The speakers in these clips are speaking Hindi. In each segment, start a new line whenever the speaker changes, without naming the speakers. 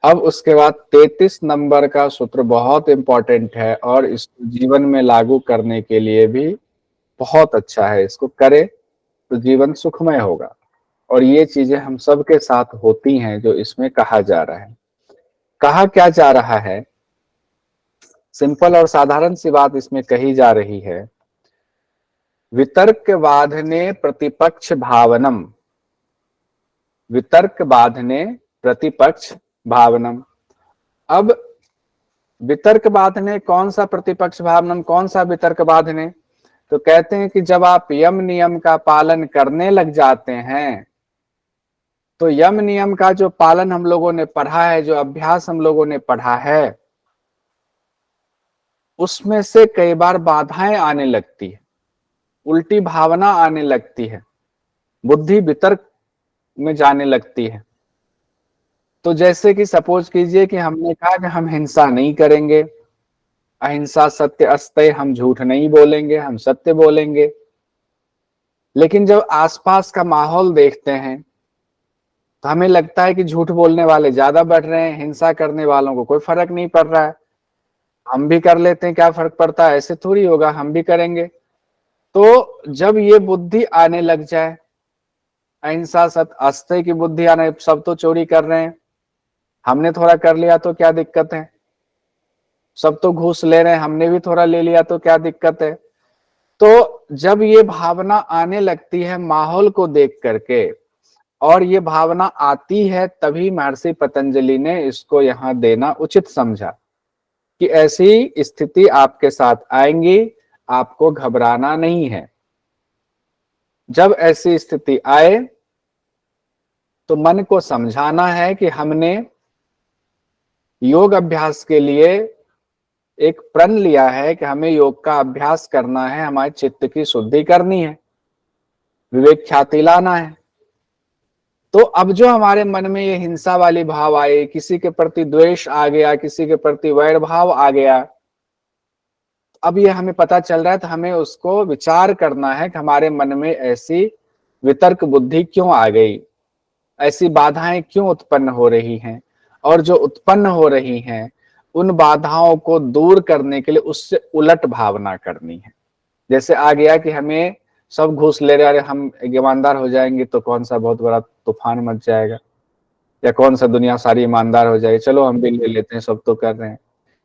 अब उसके बाद 33 नंबर का सूत्र बहुत इंपॉर्टेंट है और इसको जीवन में लागू करने के लिए भी बहुत अच्छा है। इसको करें तो जीवन सुखमय होगा। और ये चीजें हम सबके साथ होती हैं जो इसमें कहा जा रहा है। कहा क्या जा रहा है, सिंपल और साधारण सी बात इसमें कही जा रही है। वितर्क बाधने प्रतिपक्ष भावनम, वितर्क बाधने प्रतिपक्ष भावनम। अब वितर्क बाधने कौन सा प्रतिपक्ष भावनम, कौन सा वितर्क बाधने? तो कहते हैं कि जब आप यम नियम का पालन करने लग जाते हैं, तो यम नियम का जो पालन हम लोगों ने पढ़ा है, जो अभ्यास हम लोगों ने पढ़ा है, उसमें से कई बार बाधाएं आने लगती है, उल्टी भावना आने लगती है, बुद्धि वितर्क में जाने लगती है। तो जैसे कि सपोज कीजिए कि हमने कहा कि हम हिंसा नहीं करेंगे, अहिंसा सत्य अस्तेय, हम झूठ नहीं बोलेंगे, हम सत्य बोलेंगे। लेकिन जब आसपास का माहौल देखते हैं तो हमें लगता है कि झूठ बोलने वाले ज्यादा बढ़ रहे हैं, हिंसा करने वालों को कोई फर्क नहीं पड़ रहा है, हम भी कर लेते हैं, क्या फर्क पड़ता है, ऐसे थोड़ी होगा, हम भी करेंगे। तो जब ये बुद्धि आने लग जाए, अहिंसा सत्य अस्तेय की बुद्धि आने, सब तो चोरी कर रहे हैं, हमने थोड़ा कर लिया तो क्या दिक्कत है, सब तो घूस ले रहे हैं, हमने भी थोड़ा ले लिया तो क्या दिक्कत है। तो जब ये भावना आने लगती है माहौल को देख करके, और ये भावना आती है, तभी महर्षि पतंजलि ने इसको यहां देना उचित समझा कि ऐसी स्थिति आपके साथ आएंगी, आपको घबराना नहीं है। जब ऐसी स्थिति आए तो मन को समझाना है कि हमने योग अभ्यास के लिए एक प्रण लिया है कि हमें योग का अभ्यास करना है, हमारे चित्त की शुद्धि करनी है, विवेक ख्याति लाना है। तो अब जो हमारे मन में ये हिंसा वाली भाव आए, किसी के प्रति द्वेष आ गया, किसी के प्रति वैर भाव आ गया, अब ये हमें पता चल रहा है, तो हमें उसको विचार करना है कि हमारे मन में ऐसी वितर्क बुद्धि क्यों आ गई, ऐसी बाधाएं क्यों उत्पन्न हो रही हैं, और जो उत्पन्न हो रही हैं उन बाधाओं को दूर करने के लिए उससे उलट भावना करनी है। जैसे आ गया कि हमें सब घूस ले रहे, अरे हम ईमानदार हो जाएंगे तो कौन सा बहुत बड़ा तूफान मच जाएगा, या कौन सा दुनिया सारी ईमानदार हो जाएगी, चलो हम भी ले लेते हैं, सब तो कर रहे हैं।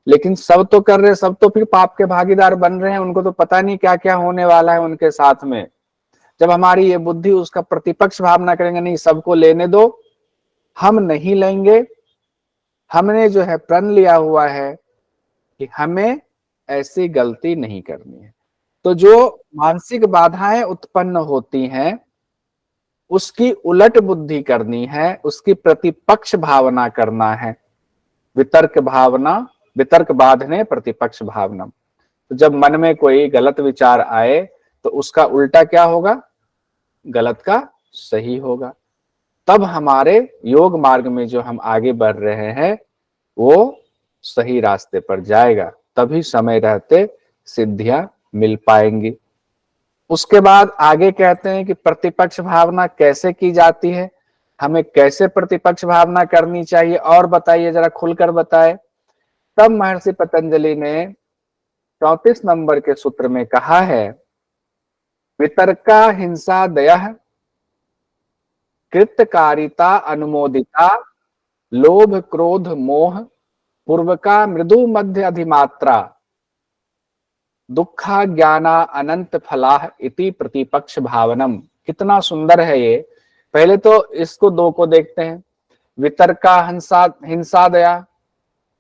लेकिन सब तो कर रहे हैं, सब तो फिर पाप के भागीदार बन रहे हैं, उनको तो पता नहीं क्या क्या होने वाला है उनके साथ में। जब हमारी ये बुद्धि उसका प्रतिपक्ष भावना करेंगे, नहीं सबको लेने दो, हम नहीं लेंगे, हमने जो है प्रण लिया हुआ है कि हमें ऐसी गलती नहीं करनी है। तो जो मानसिक बाधाएं उत्पन्न होती हैं उसकी उलट बुद्धि करनी है, उसकी प्रतिपक्ष भावना करना है। वितर्क भावना, वितर्क बाधने प्रतिपक्ष भावना। तो जब मन में कोई गलत विचार आए तो उसका उल्टा क्या होगा, गलत का सही होगा। तब हमारे योग मार्ग में जो हम आगे बढ़ रहे हैं वो सही रास्ते पर जाएगा, तभी समय रहते सिद्धियां मिल पाएंगी। उसके बाद आगे कहते हैं कि प्रतिपक्ष भावना कैसे की जाती है, हमें कैसे प्रतिपक्ष भावना करनी चाहिए, और बताइए जरा खुलकर बताए। तब महर्षि पतंजलि ने 34 नंबर के सूत्र में कहा है, वितर्का हिंसा दयः कृतकारिता अनुमोदिता लोभ क्रोध मोह पूर्वका मृदु मध्य अधिमात्रा दुखा ज्ञाना अनंत फलाह इति प्रतिपक्ष भावनम। कितना सुंदर है ये। पहले तो इसको दो को देखते हैं, वितर्का हिंसा, हिंसा दया।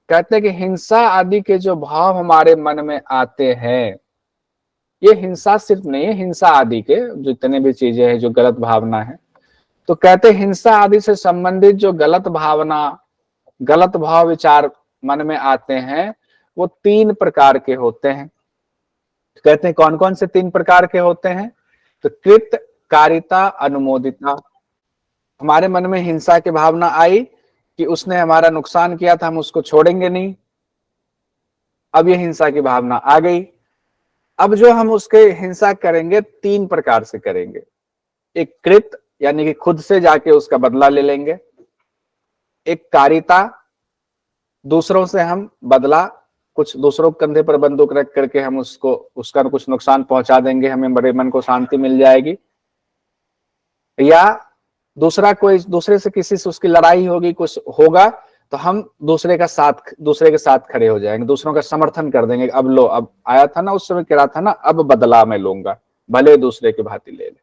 कहते हैं कि हिंसा आदि के जो भाव हमारे मन में आते हैं, ये हिंसा सिर्फ नहीं है, हिंसा आदि के जितने भी चीजें हैं जो गलत भावना है, तो कहते हैं हिंसा आदि से संबंधित जो गलत भावना, गलत भाव विचार मन में आते हैं वो 3 प्रकार के होते हैं। कहते हैं कौन कौन से 3 प्रकार के होते हैं? तो कृत कारिता अनुमोदिता। हमारे मन में हिंसा की भावना आई कि उसने हमारा नुकसान किया था, हम उसको छोड़ेंगे नहीं, अब ये हिंसा की भावना आ गई। अब जो हम उसके हिंसा करेंगे 3 प्रकार से करेंगे। एक कृत यानी कि खुद से जाके उसका बदला ले लेंगे, एक कारिता दूसरों से हम बदला, कुछ दूसरों के कंधे पर बंदूक रख करके हम उसका कुछ नुकसान पहुंचा देंगे, हमें बड़े मन को शांति मिल जाएगी। या दूसरा कोई दूसरे से किसी से उसकी लड़ाई होगी, कुछ होगा, तो हम दूसरे के साथ खड़े हो जाएंगे, दूसरों का समर्थन कर देंगे। अब लो, अब आया था ना उस समय, कह रहा था ना, अब बदला मैं लूंगा, भले दूसरे की भांति ले ले।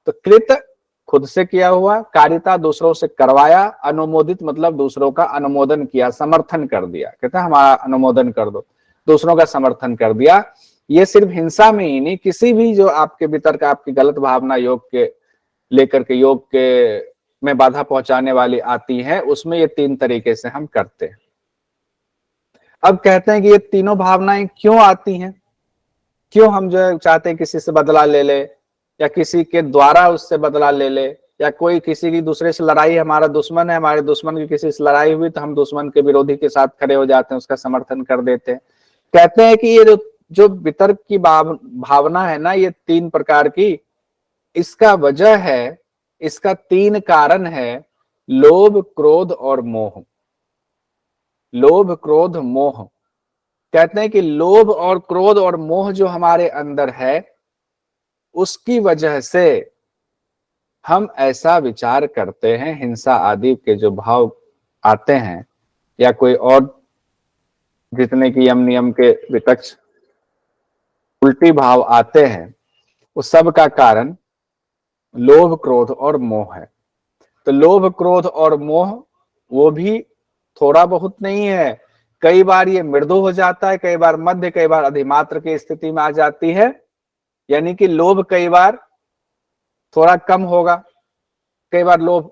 तो कृत खुद से किया हुआ, कारिता दूसरों से करवाया, अनुमोदित मतलब दूसरों का अनुमोदन किया, समर्थन कर दिया, कहते हैं हमारा अनुमोदन कर दो, दूसरों का समर्थन कर दिया। ये सिर्फ हिंसा में ही नहीं, किसी भी जो आपके भीतर का आपकी गलत भावना योग के लेकर के योग के में बाधा पहुंचाने वाली आती है, उसमें ये 3 तरीके से हम करते हैं। अब कहते हैं कि ये तीनों भावनाएं क्यों आती हैं, क्यों हम जो चाहते हैं किसी से बदला ले ले, या किसी के द्वारा उससे बदला ले ले, या कोई किसी की दूसरे से लड़ाई, हमारा दुश्मन है, हमारे दुश्मन की किसी से लड़ाई हुई तो हम दुश्मन के विरोधी के साथ खड़े हो जाते हैं, उसका समर्थन कर देते हैं। कहते हैं कि ये जो वितर्क की भावना है ना, ये 3 प्रकार की, इसका वजह है, इसका 3 कारण है, लोभ, क्रोध और मोह। लोभ, क्रोध, मोह। कहते हैं कि लोभ और क्रोध और मोह जो हमारे अंदर है, उसकी वजह से हम ऐसा विचार करते हैं, हिंसा आदि के जो भाव आते हैं, या कोई और जितने की यम नियम के विपक्ष उल्टी भाव आते हैं, उस सब का कारण लोभ, क्रोध और मोह है। तो लोभ, क्रोध और मोह वो भी थोड़ा बहुत नहीं है, कई बार ये मृदु हो जाता है, कई बार मध्य, कई बार अधिमात्र की स्थिति में आ जाती है। यानी कि लोभ कई बार थोड़ा कम होगा, कई बार लोभ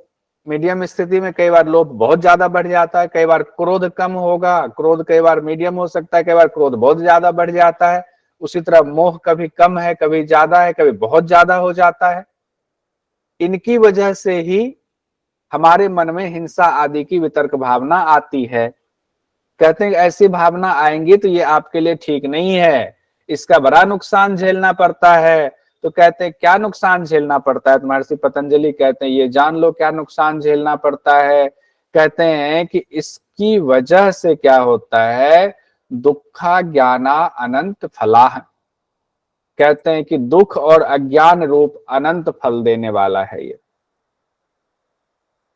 मीडियम स्थिति में, कई बार लोभ बहुत ज्यादा बढ़ जाता है, कई बार क्रोध कम होगा, क्रोध कई बार मीडियम हो सकता है, कई बार क्रोध बहुत ज्यादा बढ़ जाता है। उसी तरह मोह कभी कम है, कभी ज्यादा है, कभी बहुत ज्यादा हो जाता है। इनकी वजह से ही हमारे मन में हिंसा आदि की वितर्क भावना आती है। कहते हैं कि ऐसी भावना आएंगी तो ये आपके लिए ठीक नहीं है, इसका बड़ा नुकसान झेलना पड़ता है। तो कहते हैं क्या नुकसान झेलना पड़ता है, महर्षि पतंजलि कहते हैं ये जान लो क्या नुकसान झेलना पड़ता है। कहते हैं कि इसकी वजह से क्या होता है, दुखा ज्ञाना अनंत फलाह। कहते हैं कि दुख और अज्ञान रूप अनंत फल देने वाला है ये।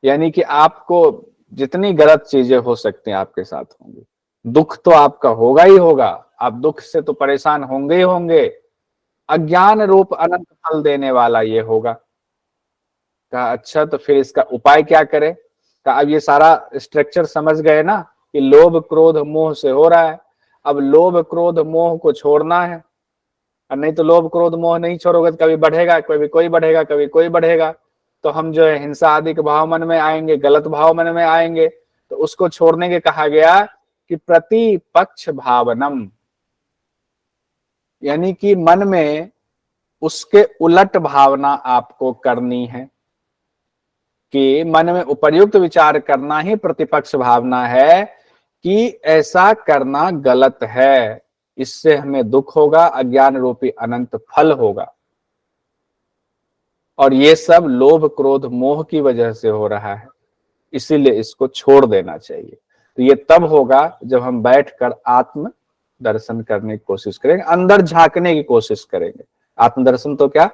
यानी कि आपको जितनी गलत चीजें हो सकती हैं आपके साथ होंगी, दुख तो आपका होगा ही होगा, आप दुख से तो परेशान होंगे ही होंगे, अज्ञान रूप अनंत फल देने वाला ये होगा। कहा अच्छा तो फिर इसका उपाय क्या करें। कहा अब ये सारा स्ट्रक्चर समझ गए ना कि लोभ, क्रोध, मोह से हो रहा है। अब लोभ, क्रोध, मोह को छोड़ना है, और नहीं तो लोभ, क्रोध, मोह नहीं छोड़ोगे तो कभी बढ़ेगा, कभी कोई बढ़ेगा, कभी कोई बढ़ेगा, तो हम जो है हिंसा आदि के भाव मन में आएंगे, गलत भाव मन में आएंगे। तो उसको छोड़ने के कहा गया कि प्रतिपक्ष भावनम, यानी कि मन में उसके उलट भावना आपको करनी है, कि मन में उपर्युक्त विचार करना ही प्रतिपक्ष भावना है कि ऐसा करना गलत है, इससे हमें दुख होगा, अज्ञान रूपी अनंत फल होगा, और ये सब लोभ, क्रोध, मोह की वजह से हो रहा है, इसीलिए इसको छोड़ देना चाहिए। तो ये तब होगा जब हम बैठकर आत्म दर्शन करने की कोशिश करेंगे, अंदर झांकने की कोशिश करेंगे। आत्मदर्शन तो क्या,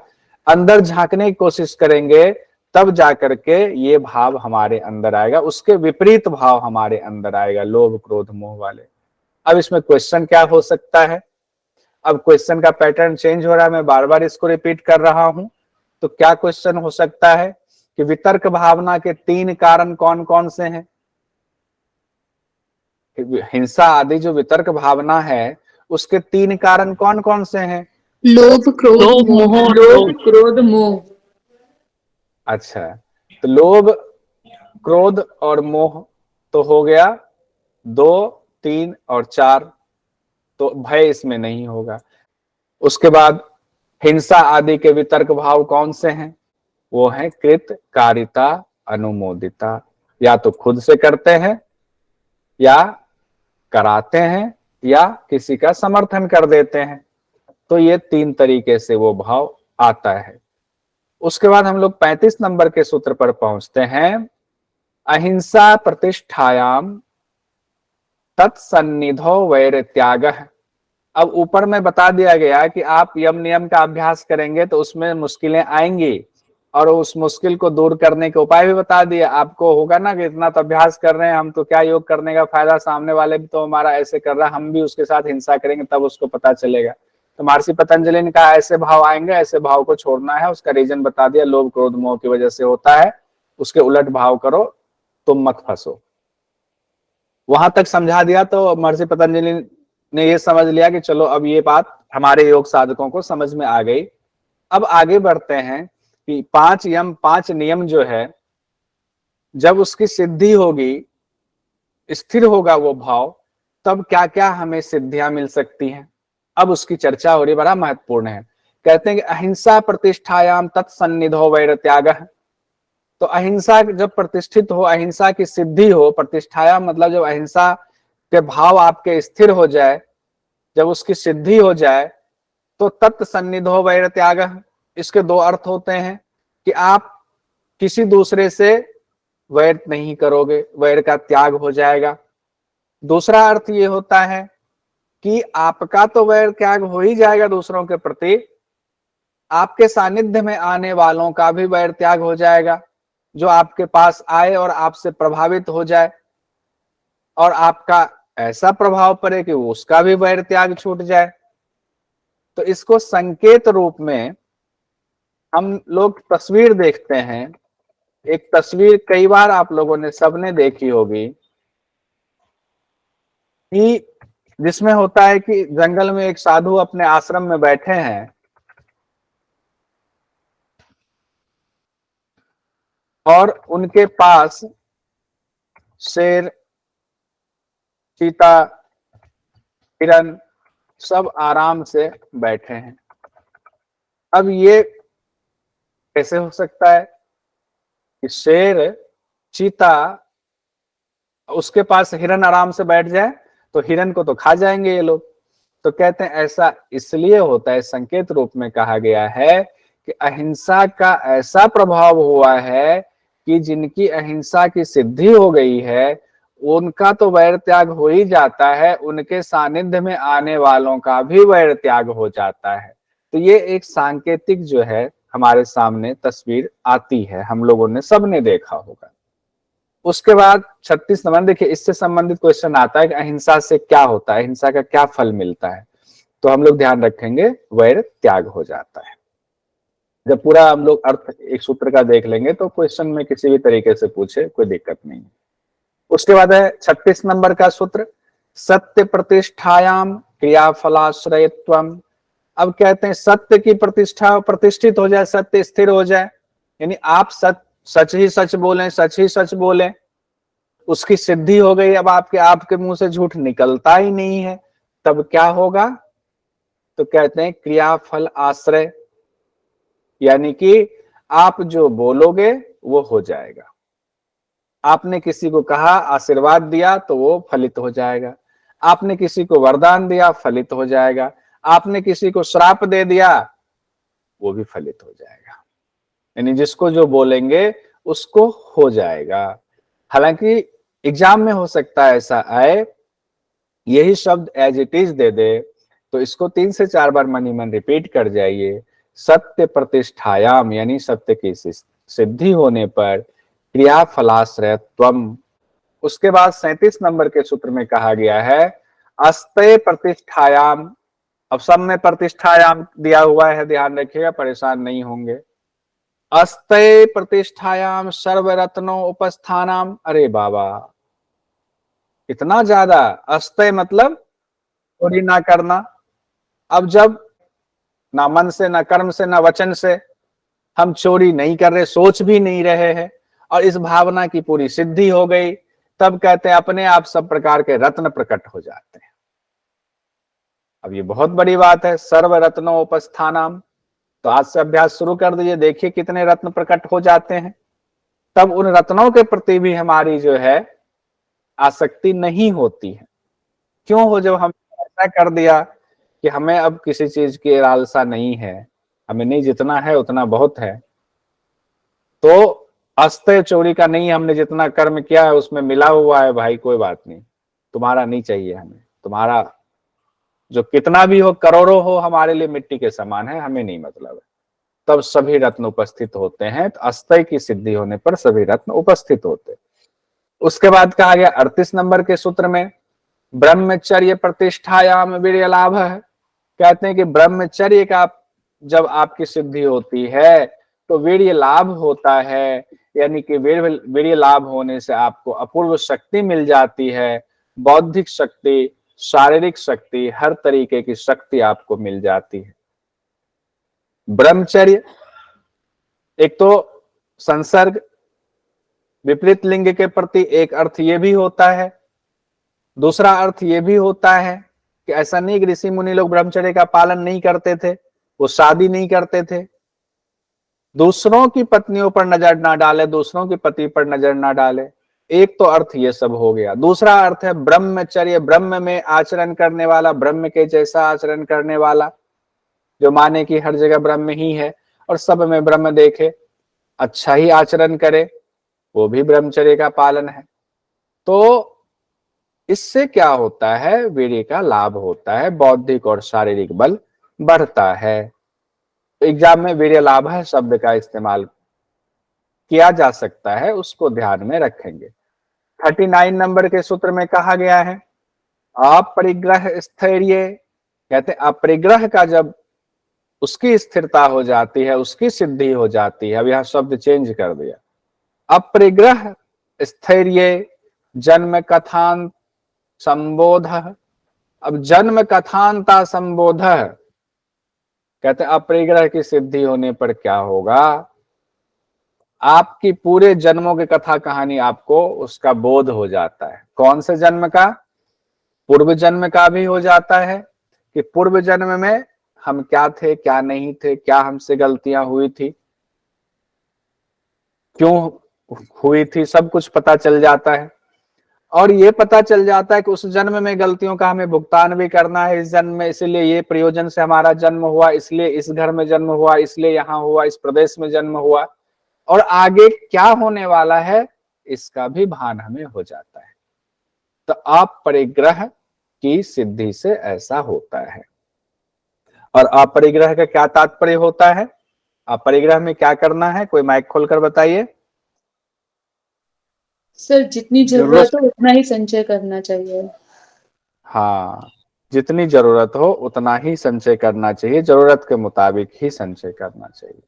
अंदर झांकने की कोशिश करेंगे, तब जाकर के ये भाव हमारे अंदर आएगा, उसके विपरीत भाव हमारे अंदर आएगा, लोभ, क्रोध, मोह वाले। अब इसमें क्वेश्चन क्या हो सकता है, अब क्वेश्चन का पैटर्न चेंज हो रहा है, मैं बार बार इसको रिपीट कर रहा हूं। तो क्या क्वेश्चन हो सकता है कि वितर्क भावना के 3 कारण कौन कौन से हैं। हिंसा आदि जो वितर्क भावना है उसके 3 कारण कौन कौन से हैं।
लोभ, क्रोध, मोह। लोभ, क्रोध, मोह।
अच्छा, तो लोभ, क्रोध और मोह तो हो गया 2, 3 और 4, तो भय इसमें नहीं होगा। उसके बाद हिंसा आदि के वितर्क भाव कौन से हैं, वो है कृत, कारिता, अनुमोदिता। या तो खुद से करते हैं, या कराते हैं, या किसी का समर्थन कर देते हैं। तो ये 3 तरीके से वो भाव आता है। उसके बाद हम लोग 35 नंबर के सूत्र पर पहुंचते हैं। अहिंसा प्रतिष्ठायाम तत्सन्निधो वैर त्याग। अब ऊपर में बता दिया गया कि आप यम नियम का अभ्यास करेंगे तो उसमें मुश्किलें आएंगी, और उस मुश्किल को दूर करने के उपाय भी बता दिए। आपको होगा ना कि इतना तो अभ्यास कर रहे हैं हम, तो क्या योग करने का फायदा, सामने वाले भी तो हमारा ऐसे कर रहा है, हम भी उसके साथ हिंसा करेंगे तब उसको पता चलेगा। तो महर्षि पतंजलि ने कहा ऐसे भाव आएंगे, ऐसे भाव को छोड़ना है। उसका रीजन बता दिया, लोभ क्रोध मोह की वजह से होता है, उसके उलट भाव करो, तुम मत फंसो। वहां तक समझा दिया तो महर्षि पतंजलि ने ये समझ लिया कि चलो अब ये बात हमारे योग साधकों को समझ में आ गई। अब आगे बढ़ते हैं कि 5 यम 5 नियम जो है, जब उसकी सिद्धि होगी, स्थिर होगा वो भाव, तब क्या क्या हमें सिद्धियां मिल सकती हैं, अब उसकी चर्चा हो रही, बड़ा महत्वपूर्ण है। कहते हैं कि अहिंसा प्रतिष्ठायाम तत्सन्निधो वैर त्याग। तो अहिंसा जब प्रतिष्ठित हो, अहिंसा की सिद्धि हो, प्रतिष्ठाया मतलब जब अहिंसा के भाव आपके स्थिर हो जाए, जब उसकी सिद्धि हो जाए, तो तत्सन्निधो वैर त्याग। इसके दो अर्थ होते हैं कि आप किसी दूसरे से वैर नहीं करोगे, वैर का त्याग हो जाएगा। दूसरा अर्थ ये होता है कि आपका तो वैर त्याग हो ही जाएगा दूसरों के प्रति, आपके सानिध्य में आने वालों का भी वैर त्याग हो जाएगा, जो आपके पास आए और आपसे प्रभावित हो जाए, और आपका ऐसा प्रभाव पड़े कि उसका भी वैर त्याग छूट जाए। तो इसको संकेत रूप में हम लोग तस्वीर देखते हैं। एक तस्वीर कई बार आप लोगों ने सबने देखी होगी कि जिसमें होता है कि जंगल में एक साधु अपने आश्रम में बैठे हैं, और उनके पास शेर, चीता, हिरन सब आराम से बैठे हैं। अब ये कैसे हो सकता है कि शेर, चीता, उसके पास हिरन आराम से बैठ जाए, तो हिरन को तो खा जाएंगे ये लोग। तो कहते हैं ऐसा इसलिए होता है, संकेत रूप में कहा गया है कि अहिंसा का ऐसा प्रभाव हुआ है कि जिनकी अहिंसा की सिद्धि हो गई है, उनका तो वैर त्याग हो ही जाता है, उनके सानिध्य में आने वालों का भी वैर त्याग हो जाता है। तो ये एक सांकेतिक जो है हमारे सामने तस्वीर आती है, हम लोगों ने सबने देखा होगा। उसके बाद 36 नंबर देखिए, इससे संबंधित क्वेश्चन आता है कि अहिंसा से क्या होता है, अहिंसा का क्या फल मिलता है। तो हम लोग ध्यान रखेंगे वैर त्याग हो जाता है। जब पूरा हम लोग अर्थ एक सूत्र का देख लेंगे तो क्वेश्चन में किसी भी तरीके से पूछे कोई दिक्कत नहीं है। उसके बाद है 36 नंबर का सूत्र, सत्य प्रतिष्ठायाम क्रियाफलाश्रयत्वम। अब कहते हैं सत्य की प्रतिष्ठा प्रतिष्ठित हो जाए, सत्य स्थिर हो जाए, यानी आप सच ही सच बोलें, सच ही सच बोलें, उसकी सिद्धि हो गई। अब आपके मुंह से झूठ निकलता ही नहीं है, तब क्या होगा? तो कहते हैं क्रियाफल आश्रय, यानी कि आप जो बोलोगे वो हो जाएगा। आपने किसी को कहा, आशीर्वाद दिया, तो वो फलित हो जाएगा। आपने किसी को वरदान दिया, फलित हो जाएगा। आपने किसी को श्राप दे दिया, वो भी फलित हो जाएगा। यानी जिसको जो बोलेंगे उसको हो जाएगा। हालांकि एग्जाम में हो सकता है ऐसा आए, यही शब्द एज इट इज दे दे, तो इसको 3 से 4 बार मनी मन रिपीट कर जाइए। सत्य प्रतिष्ठायाम, यानी सत्य की सिद्धि होने पर क्रियाफलाश्रयत्वम। उसके बाद 37 नंबर के सूत्र में कहा गया है अस्ते प्रतिष्ठायाम। अब सब में प्रतिष्ठायाम दिया हुआ है, ध्यान रखिएगा, परेशान नहीं होंगे। अस्ते प्रतिष्ठायाम सर्वरत्नो उपस्थानाम। अरे बाबा, इतना ज्यादा! अस्ते मतलब चोरी ना करना। अब जब ना मन से, ना कर्म से, ना वचन से हम चोरी नहीं कर रहे, सोच भी नहीं रहे हैं, और इस भावना की पूरी सिद्धि हो गई, तब कहते हैं अपने आप सब प्रकार के रत्न प्रकट हो जाते हैं। अब ये बहुत बड़ी बात है, सर्व रत्नो उपस्थानाम। तो आज से अभ्यास शुरू कर दीजिए, देखिए कितने रत्न प्रकट हो जाते हैं। तब उन रत्नों के प्रति भी हमारी जो है आसक्ति नहीं होती है। क्यों हो? जब हम ऐसा कर दिया कि हमें अब किसी चीज की लालसा नहीं है, हमें नहीं, जितना है उतना बहुत है, तो अस्ते चोरी का नहीं, हमने जितना कर्म किया है उसमें मिला हुआ है भाई, कोई बात नहीं, तुम्हारा नहीं चाहिए हमें, तुम्हारा जो कितना भी हो, करोड़ों हो, हमारे लिए मिट्टी के समान है, हमें नहीं मतलब है। तब सभी रत्न उपस्थित होते हैं। तो अस्तय की सिद्धि होने पर सभी रत्न उपस्थित होते। उसके बाद कहा गया 38 नंबर के सूत्र में, ब्रह्मचर्य प्रतिष्ठायाम वीर्य लाभ है। कहते हैं कि ब्रह्मचर्य का जब आपकी सिद्धि होती है तो वीर्य लाभ होता है, यानी कि वीर्य लाभ होने से आपको अपूर्व शक्ति मिल जाती है, बौद्धिक शक्ति, शारीरिक शक्ति, हर तरीके की शक्ति आपको मिल जाती है। ब्रह्मचर्य एक तो संसर्ग, विपरीत लिंग के प्रति एक अर्थ ये भी होता है, दूसरा अर्थ ये भी होता है कि ऐसा नहीं कि ऋषि मुनि लोग ब्रह्मचर्य का पालन नहीं करते थे, वो शादी नहीं करते थे, दूसरों की पत्नियों पर नजर ना डाले, दूसरों के पति पर नजर ना डाले। एक तो अर्थ ये सब हो गया। दूसरा अर्थ है ब्रह्मचर्य, ब्रह्म में आचरण करने वाला, ब्रह्म के जैसा आचरण करने वाला, जो माने कि हर जगह ब्रह्म ही है और सब में ब्रह्म देखे, अच्छा ही आचरण करे, वो भी ब्रह्मचर्य का पालन है। तो इससे क्या होता है, वीर्य का लाभ होता है, बौद्धिक और शारीरिक बल बढ़ता है। एग्जाम में वीर्य लाभ है शब्द का इस्तेमाल किया जा सकता है, उसको ध्यान में रखेंगे। 39 नंबर के सूत्र में कहा गया है अपरिग्रह स्थैर्य। कहते हैं अपरिग्रह का जब उसकी स्थिरता हो जाती है, उसकी सिद्धि हो जाती है। अब यह शब्द चेंज कर दिया, अपरिग्रह स्थैर्य जन्म कथांत संबोध। अब जन्म कथांता संबोध, कहते हैं अपरिग्रह की सिद्धि होने पर क्या होगा, आपकी पूरे जन्मों की कथा कहानी आपको उसका बोध हो जाता है। कौन से जन्म का, पूर्व जन्म का भी हो जाता है कि पूर्व जन्म में हम क्या थे, क्या नहीं थे, क्या हमसे गलतियां हुई थी, क्यों हुई थी, सब कुछ पता चल जाता है। और ये पता चल जाता है कि उस जन्म में गलतियों का हमें भुगतान भी करना है इस जन्म में, इसलिए ये प्रयोजन से हमारा जन्म हुआ, इसलिए इस घर में जन्म हुआ, इसलिए यहाँ हुआ, इस प्रदेश में जन्म हुआ, और आगे क्या होने वाला है इसका भी भान हमें हो जाता है। तो अपरिग्रह की सिद्धि से ऐसा होता है। और अपरिग्रह का क्या तात्पर्य होता है, अपरिग्रह में क्या करना है, कोई माइक खोलकर बताइए।
सर जितनी जरूरत हो उतना ही संचय करना चाहिए।
हाँ, जितनी जरूरत हो उतना ही संचय करना चाहिए, जरूरत के मुताबिक ही संचय करना चाहिए।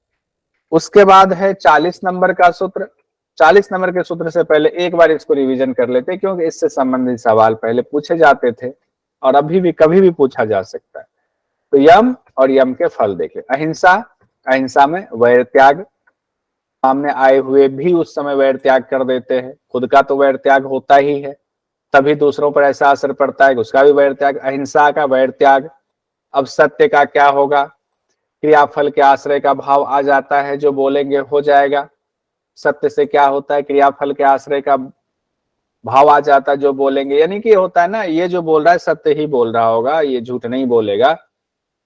उसके बाद है 40 नंबर का सूत्र। 40 नंबर के सूत्र से पहले एक बार इसको रिवीजन कर लेते हैं, क्योंकि इससे संबंधित सवाल पहले पूछे जाते थे और अभी भी कभी भी पूछा जा सकता है। तो यम और यम के फल देखे। अहिंसा, अहिंसा में वैर त्याग, सामने आए हुए भी उस समय वैर त्याग कर देते हैं, खुद का तो वैर त्याग होता ही है, तभी दूसरों पर ऐसा असर पड़ता है कि उसका भी वैर त्याग, अहिंसा का वैर त्याग। अब सत्य का क्या होगा, क्रियाफल के आश्रय का भाव आ जाता है, जो बोलेंगे हो जाएगा। सत्य से क्या होता है, क्रियाफल के आश्रय का भाव आ जाता है, जो बोलेंगे, यानी कि होता है ना, ये जो बोल रहा है सत्य ही बोल रहा होगा, ये झूठ नहीं बोलेगा,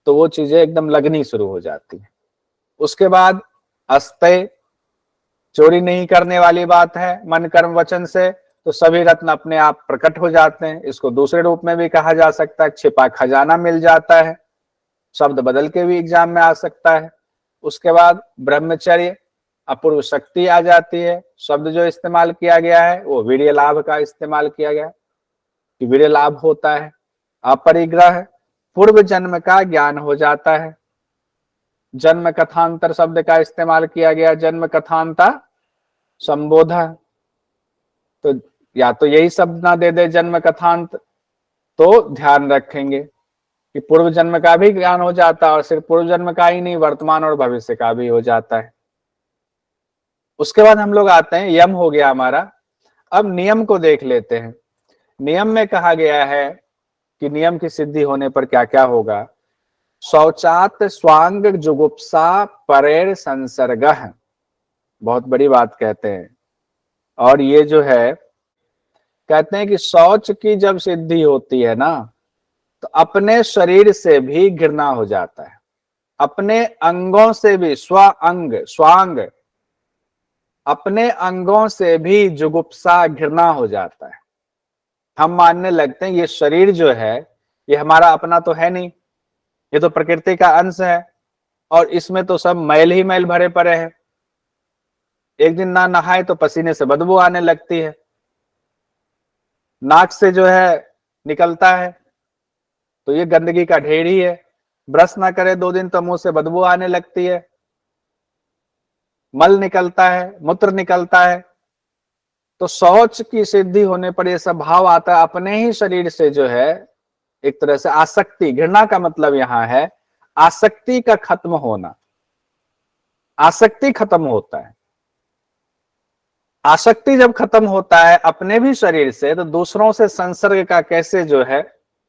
तो वो चीजें एकदम लगनी शुरू हो जाती है। उसके बाद अस्तय, चोरी नहीं करने वाली बात है मन कर्म वचन से, तो सभी रत्न अपने आप प्रकट हो जाते हैं। इसको दूसरे रूप में भी कहा जा सकता है, छिपा खजाना मिल जाता है, शब्द बदल के भी एग्जाम में आ सकता है। उसके बाद ब्रह्मचर्य, अपूर्व शक्ति आ जाती है। शब्द जो इस्तेमाल किया गया है वो वीर्य लाभ का इस्तेमाल किया गया है कि वीर्य लाभ होता है। अपरिग्रह, पूर्व जन्म का ज्ञान हो जाता है। जन्म कथांतर शब्द का इस्तेमाल किया गया, जन्म कथांता संबोध, तो या तो यही शब्द ना दे दे जन्म कथांत, तो ध्यान रखेंगे कि पूर्व जन्म का भी ज्ञान हो जाता है, और सिर्फ पूर्व जन्म का ही नहीं, वर्तमान और भविष्य का भी हो जाता है। उसके बाद हम लोग आते हैं, यम हो गया हमारा। अब नियम को देख लेते हैं। नियम में कहा गया है कि नियम की सिद्धि होने पर क्या क्या होगा। शौचात स्वांग जुगुप्सा परेर संसर्गः, बहुत बड़ी बात कहते हैं। और ये जो है, कहते हैं कि शौच की जब सिद्धि होती है ना, तो अपने शरीर से भी घृणा हो जाता है, अपने अंगों से भी, स्वांग, अपने अंगों से भी जुगुप्सा घृणा हो जाता है। हम मानने लगते हैं ये शरीर जो है ये हमारा अपना तो है नहीं, ये तो प्रकृति का अंश है और इसमें तो सब मैल ही मैल भरे पड़े हैं। एक दिन ना नहाए तो पसीने से बदबू आने लगती है, नाक से जो है निकलता है तो ये गंदगी का ढेर ही है। ब्रश ना करे 2 दिन तो मुंह से बदबू आने लगती है, मल निकलता है, मूत्र निकलता है। तो शौच की सिद्धि होने पर यह सब भाव आता है अपने ही शरीर से जो है, एक तरह से आसक्ति, घृणा का मतलब यहां है आसक्ति का खत्म होना। आसक्ति खत्म होता है, आसक्ति जब खत्म होता है अपने भी शरीर से तो दूसरों से संसर्ग का कैसे जो है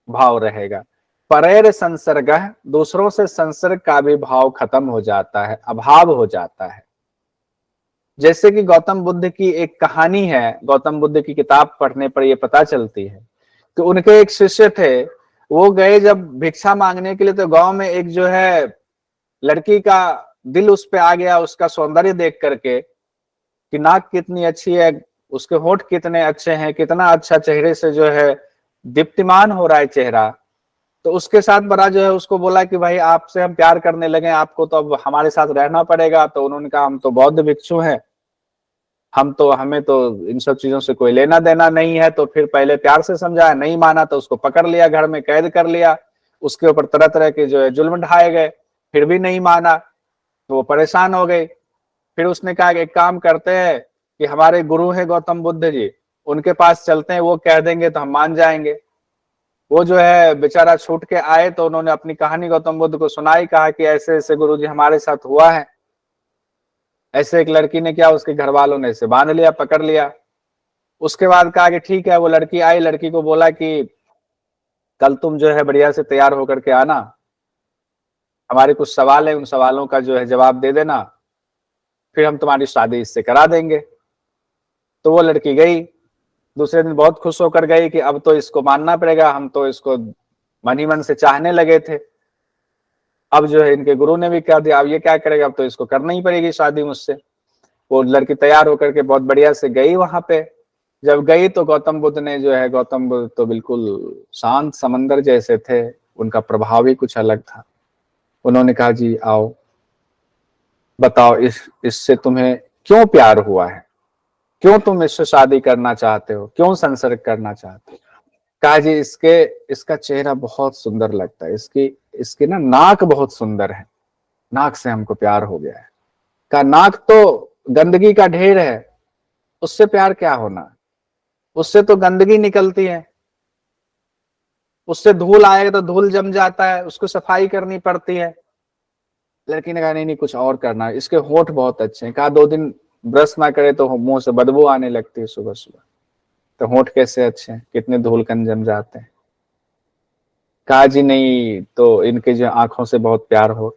भाव रहेगा। परेर संसर्ग, दूसरों से संसर्ग का भी भाव खत्म हो जाता है, अभाव हो जाता है। जैसे कि गौतम बुद्ध की एक कहानी है, गौतम बुद्ध की किताब पढ़ने पर यह पता चलती है कि उनके एक शिष्य थे, वो गए जब भिक्षा मांगने के लिए तो गांव में एक जो है लड़की का दिल उस पे आ गया, उसका सौंदर्य देख करके कि नाक कितनी अच्छी है, उसके होंठ कितने अच्छे हैं, कितना अच्छा चेहरे से जो है दीप्तिमान हो रहा है चेहरा। तो उसके साथ बड़ा जो है उसको बोला कि भाई आपसे हम प्यार करने लगे, आपको तो अब हमारे साथ रहना पड़ेगा। तो उन्होंने कहा हम तो बौद्ध भिक्षु हैं, हमें तो इन सब चीजों से कोई लेना देना नहीं है। तो फिर पहले प्यार से समझाया, नहीं माना तो उसको पकड़ लिया, घर में कैद कर लिया, उसके ऊपर तरह तरह के जो है जुल्म ढाए गए, फिर भी नहीं माना तो वो परेशान हो गई। फिर उसने कहा कि एक काम करते हैं कि हमारे गुरु हैं गौतम बुद्ध जी, उनके पास चलते हैं, वो कह देंगे तो हम मान जाएंगे। वो जो है बेचारा छूट के आए तो उन्होंने अपनी कहानी गौतम बुद्ध को सुनाई, कहा कि ऐसे ऐसे गुरु जी हमारे साथ हुआ है, ऐसे एक लड़की ने किया, उसके घर वालों ने इसे बांध लिया, पकड़ लिया। उसके बाद कहा कि ठीक है, वो लड़की आई, लड़की को बोला कि कल तुम जो है बढ़िया से तैयार होकर के आना, हमारे कुछ सवाल है, उन सवालों का जो है जवाब दे देना, फिर हम तुम्हारी शादी इससे करा देंगे। तो वो लड़की गई, दूसरे दिन बहुत खुश होकर गई कि अब तो इसको मानना पड़ेगा, हम तो इसको मन ही मन से चाहने लगे थे। अब जो है इनके गुरु ने भी कह दिया अब ये क्या करेगा, अब तो इसको करना ही पड़ेगी शादी मुझसे। वो लड़की तैयार होकर के बहुत बढ़िया से गई वहां पे। जब गई तो गौतम बुद्ध ने जो है, गौतम बुद्ध तो बिल्कुल शांत समंदर जैसे थे, उनका प्रभाव ही कुछ अलग था। उन्होंने कहा जी आओ, बताओ इससे तुम्हें क्यों प्यार हुआ है, क्यों तुम इससे शादी करना चाहते हो, क्यों संसर्ग करना चाहते हो। कहा जी इसका चेहरा बहुत सुंदर लगता है, इसकी ना नाक बहुत सुंदर है, नाक से हमको प्यार हो गया है। कहा नाक तो गंदगी का ढेर है, उससे प्यार क्या होना, उससे तो गंदगी निकलती है, उससे धूल आएगा तो धूल जम जाता है, उसको सफाई करनी पड़ती है। लड़की ने कहा नहीं नहीं कुछ और करना है, इसके होंठ बहुत अच्छे हैं। कहा 2 दिन ब्रश ना करे तो मुंह से बदबू आने लगती है सुबह सुबह, तो होंठ कैसे अच्छे हैं, कितने धूल कण जम जाते हैं। कहा जी नहीं तो इनके जो आंखों से बहुत प्यार हो,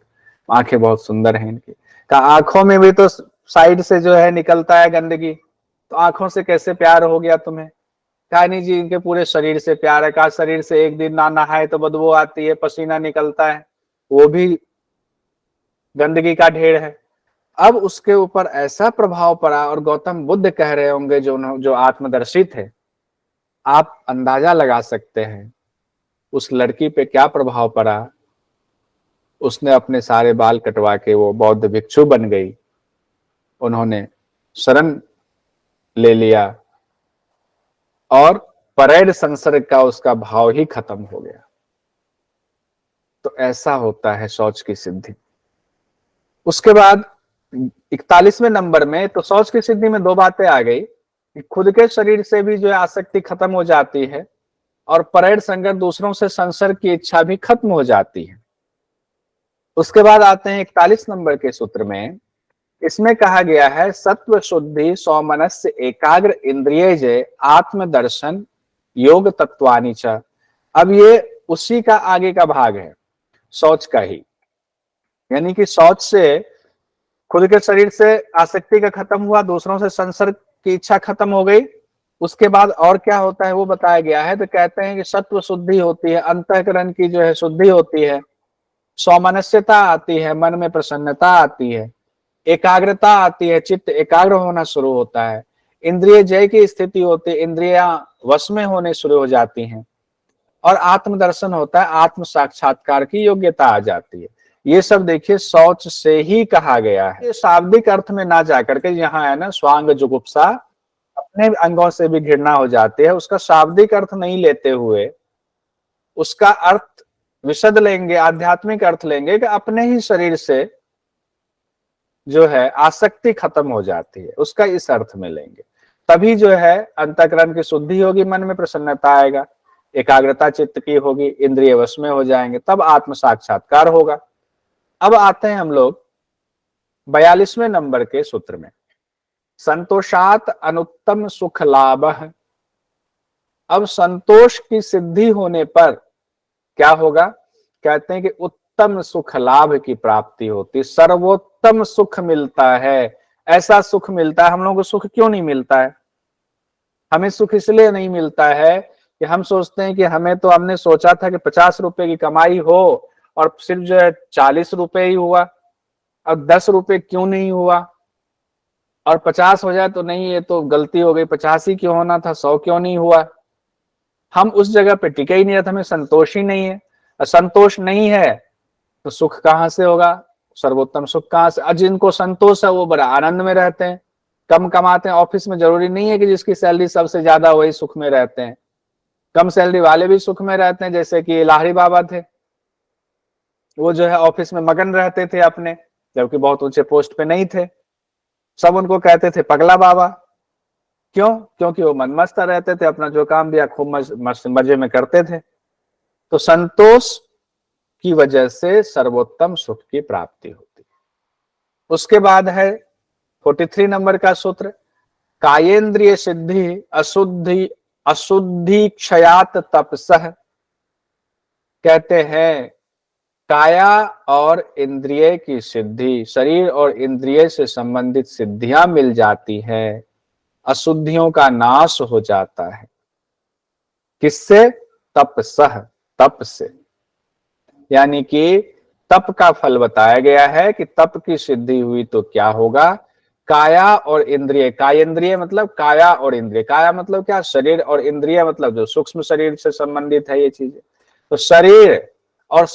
आंखें बहुत सुंदर हैं इनकी। कहा आंखों में भी तो साइड से जो है निकलता है गंदगी, तो आंखों से कैसे प्यार हो गया तुम्हें। कहा नहीं जी इनके पूरे शरीर से प्यार है। कहा शरीर से एक दिन ना नहाए तो बदबू आती है, पसीना निकलता है, वो भी गंदगी का ढेर है। अब उसके ऊपर ऐसा प्रभाव पड़ा, और गौतम बुद्ध कह रहे होंगे जो आत्मदर्शी थे, आप अंदाजा लगा सकते हैं उस लड़की पे क्या प्रभाव पड़ा। उसने अपने सारे बाल कटवा के वो बौद्ध भिक्षु बन गई, उन्होंने शरण ले लिया और परेड संसर्ग का उसका भाव ही खत्म हो गया। तो ऐसा होता है शौच की सिद्धि। उसके बाद 41वें नंबर में तो शौच की सिद्धि में 2 बातें आ गई कि खुद के शरीर से भी जो है आसक्ति खत्म हो जाती है, और परेड संगत दूसरों से संसर्ग की इच्छा भी खत्म हो जाती है। उसके बाद आते हैं 41 नंबर के सूत्र में, इसमें कहा गया है सत्व शुद्धि सौमनस्य एकाग्र इंद्रिय जय आत्मदर्शन योग तत्वानि च। अब ये उसी का आगे का भाग है, शौच का ही, यानी कि शौच से खुद के शरीर से आसक्ति का खत्म हुआ, दूसरों से संसर्ग की इच्छा खत्म हो गई। उसके बाद और क्या होता है वो बताया गया है। तो कहते हैं कि सत्व शुद्धि होती है, अंतःकरण की जो है शुद्धि होती है, सौमनस्यता आती है, मन में प्रसन्नता आती है, एकाग्रता आती है, चित्त एकाग्र होना शुरू होता है, इंद्रिय जय की स्थिति होती है, इंद्रियां वश में होने शुरू हो जाती हैं और आत्मदर्शन होता है, आत्म साक्षात्कार की योग्यता आ जाती है। ये सब देखिए शौच से ही कहा गया है। ये शाब्दिक अर्थ में ना जाकर के, यहाँ है ना स्वांग जुगुप्सा, अपने अंगों से भी घृणा हो जाती है, उसका शाब्दिक अर्थ नहीं लेते हुए उसका अर्थ विशद लेंगे, आध्यात्मिक अर्थ लेंगे कि अपने ही शरीर से जो है आसक्ति खत्म हो जाती है, उसका इस अर्थ में लेंगे। तभी जो है अंतःकरण की शुद्धि होगी, मन में प्रसन्नता आएगा, एकाग्रता चित्त की होगी, इंद्रिय वश में हो जाएंगे, तब आत्म साक्षात्कार होगा। अब आते हैं हम लोग 42वें नंबर के सूत्र में, संतोषात अनुत्तम सुख लाभ। अब संतोष की सिद्धि होने पर क्या होगा? कहते हैं कि उत्तम सुख लाभ की प्राप्ति होती, सर्वोत्तम सुख मिलता है। ऐसा सुख मिलता है, हम लोगों को सुख क्यों नहीं मिलता है? हमें सुख इसलिए नहीं मिलता है कि हम सोचते हैं कि हमें तो, हमने सोचा था कि 50 रुपए की कमाई हो और सिर्फ जो है 40 रुपए ही हुआ, अब 10 रुपए क्यों नहीं हुआ, और 50 हो जाए तो नहीं, ये तो गलती हो गई, 50 ही क्यों होना था, 100 क्यों नहीं हुआ। हम उस जगह पे टिके ही नहीं रहते, हमें संतोष ही नहीं है। संतोष नहीं है तो सुख कहां से होगा, सर्वोत्तम सुख कहां से? जिनको संतोष है वो बड़ा आनंद में रहते हैं, कम कमाते हैं, ऑफिस में जरूरी नहीं है कि जिसकी सैलरी सबसे ज्यादा वही सुख में रहते हैं, कम सैलरी वाले भी सुख में रहते हैं। जैसे कि लाहिड़ी बाबा थे, वो जो है ऑफिस में मगन रहते थे अपने, जबकि बहुत ऊंचे पोस्ट पे नहीं थे, सब उनको कहते थे पगला बाबा। क्यों? क्योंकि वो मनमस्त रहते थे, अपना जो काम दिया खूब मजे में करते थे। तो संतोष की वजह से सर्वोत्तम सुख की प्राप्ति होती है। उसके बाद है 43 नंबर का सूत्र, कायेंद्रिय सिद्धि अशुद्धि अशुद्धि क्षयात तपसह। कहते हैं काया और इंद्रिय की सिद्धि, शरीर और इंद्रिय से संबंधित सिद्धियां मिल जाती है, अशुद्धियों का नाश हो जाता है। किससे? तपसह, तप से। यानी कि तप का फल बताया गया है कि तप की सिद्धि हुई तो क्या होगा? काया और इंद्रिय, कायेंद्रिय मतलब काया और इंद्रिय, काया मतलब क्या? शरीर, और इंद्रिय मतलब जो सूक्ष्म शरीर से संबंधित है ये चीजें। तो शरीर और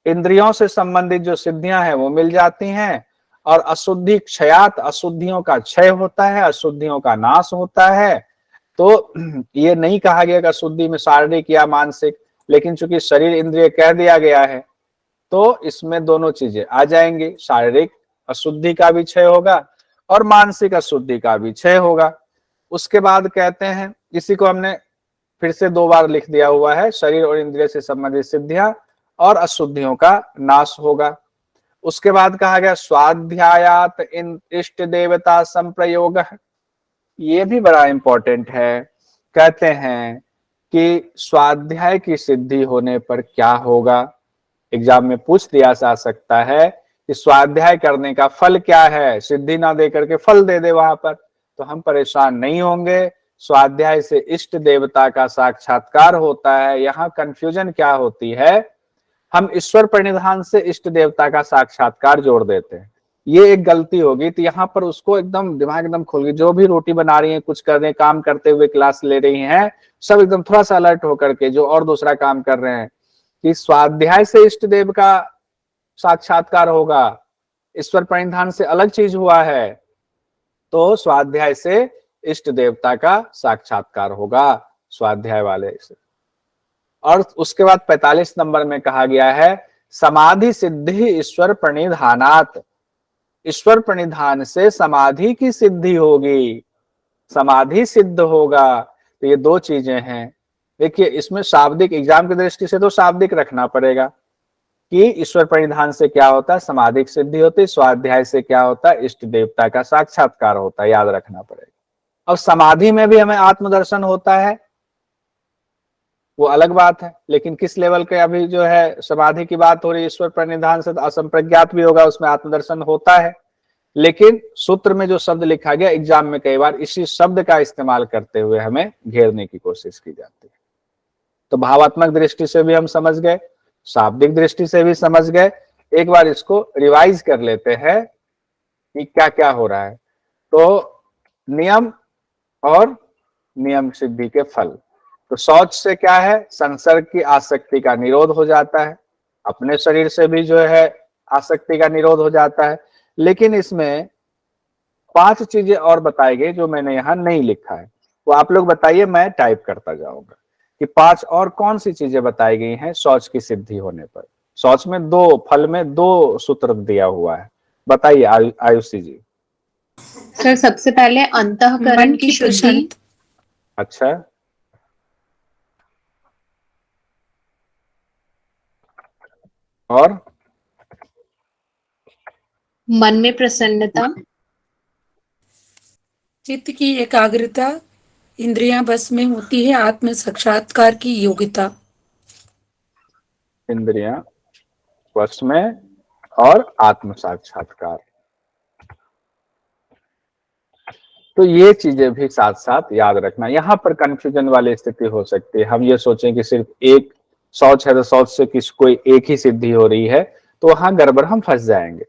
इंद्रियों से संबंधित जो सिद्धियां हैं वो मिल जाती हैं, और अशुद्धि क्षयात, अशुद्धियों का क्षय होता है, अशुद्धियों का नाश होता है। तो ये नहीं कहा गया कि अशुद्धि में शारीरिक या मानसिक, लेकिन चूंकि शरीर इंद्रिय कह दिया गया है तो इसमें दोनों चीजें आ जाएंगी, शारीरिक अशुद्धि का भी क्षय होगा और मानसिक अशुद्धि का भी क्षय होगा। उसके बाद कहते हैं, इसी को हमने फिर से 2 बार लिख दिया हुआ है, शरीर और इंद्रिय से संबंधित सिद्धियां और अशुद्धियों का नाश होगा। उसके बाद कहा गया स्वाध्यायात इष्ट देवता संप्रयोग। ये भी बड़ा इंपॉर्टेंट है। कहते हैं कि स्वाध्याय की सिद्धि होने पर क्या होगा? एग्जाम में पूछ दिया जा सकता है कि स्वाध्याय करने का फल क्या है, सिद्धि ना दे करके फल दे दे वहां पर, तो हम परेशान नहीं होंगे। स्वाध्याय से इष्ट देवता का साक्षात्कार होता है। यहाँ कंफ्यूजन क्या होती है, हम ईश्वर प्रणिधान से इष्ट देवता का साक्षात्कार जोड़ देते हैं, ये एक गलती होगी। तो यहाँ पर उसको एकदम दिमाग एकदम खोल के, जो भी रोटी बना रही है, कुछ कर रहे हैं, काम करते हुए क्लास ले रही हैं, सब एकदम थोड़ा सा अलर्ट होकर के जो और दूसरा काम कर रहे हैं, कि स्वाध्याय से इष्ट देव का साक्षात्कार होगा, ईश्वर प्रणिधान से अलग चीज हुआ है। तो स्वाध्याय से इष्ट देवता का साक्षात्कार होगा, स्वाध्याय वाले से। और उसके बाद 45 नंबर में कहा गया है समाधि सिद्धि ईश्वर प्रणिधानात। ईश्वर प्रणिधान से समाधि की सिद्धि होगी, समाधि सिद्ध होगा। तो ये 2 चीजें हैं। देखिए इसमें शाब्दिक, एग्जाम की दृष्टि से तो शाब्दिक रखना पड़ेगा कि ईश्वर प्रणिधान से क्या होता है, समाधिक सिद्धि होती है, स्वाध्याय से क्या होता है, इष्ट देवता का साक्षात्कार होता है, याद रखना पड़ेगा। अब समाधि में भी हमें आत्मदर्शन होता है, वो अलग बात है, लेकिन किस लेवल के, अभी जो है समाधि की बात हो रही है, ईश्वर प्रणिधान से असंप्रज्ञात भी होगा, उसमें आत्मदर्शन होता है। लेकिन सूत्र में जो शब्द लिखा गया, एग्जाम में कई बार इसी शब्द का इस्तेमाल करते हुए हमें घेरने की कोशिश की जाती है। तो भावात्मक दृष्टि से भी हम समझ गए, शाब्दिक दृष्टि से भी समझ गए। एक बार इसको रिवाइज कर लेते हैं कि क्या क्या हो रहा है। तो नियम और नियम सिद्धि के फल, तो शौच से क्या है, संसर्ग की आसक्ति का निरोध हो जाता है, अपने शरीर से भी जो है आसक्ति का निरोध हो जाता है। लेकिन इसमें 5 चीजें और बताई गई जो मैंने यहाँ नहीं लिखा है, वो आप लोग बताइए, मैं टाइप करता जाऊंगा कि 5 और कौन सी चीजें बताई गई हैं शौच की सिद्धि होने पर। शौच में 2 फल में 2 सूत्र दिया हुआ है, बताइए आयुषी जी।
सर सबसे पहले अंतःकरण की शुद्धि,
अच्छा, और
मन में प्रसन्नता,
चित्त की एकाग्रता, इंद्रियां बस में होती है, आत्म साक्षात्कार की योग्यता।
इंद्रियां वश में और आत्म साक्षात्कार। तो ये चीजें भी साथ साथ याद रखना। यहाँ पर कंफ्यूजन वाली स्थिति हो सकती है, हम ये सोचें कि सिर्फ एक शौच है तो शौच से किसी कोई एक ही सिद्धि हो रही है, तो वहां गड़बड़ हम फंस जाएंगे।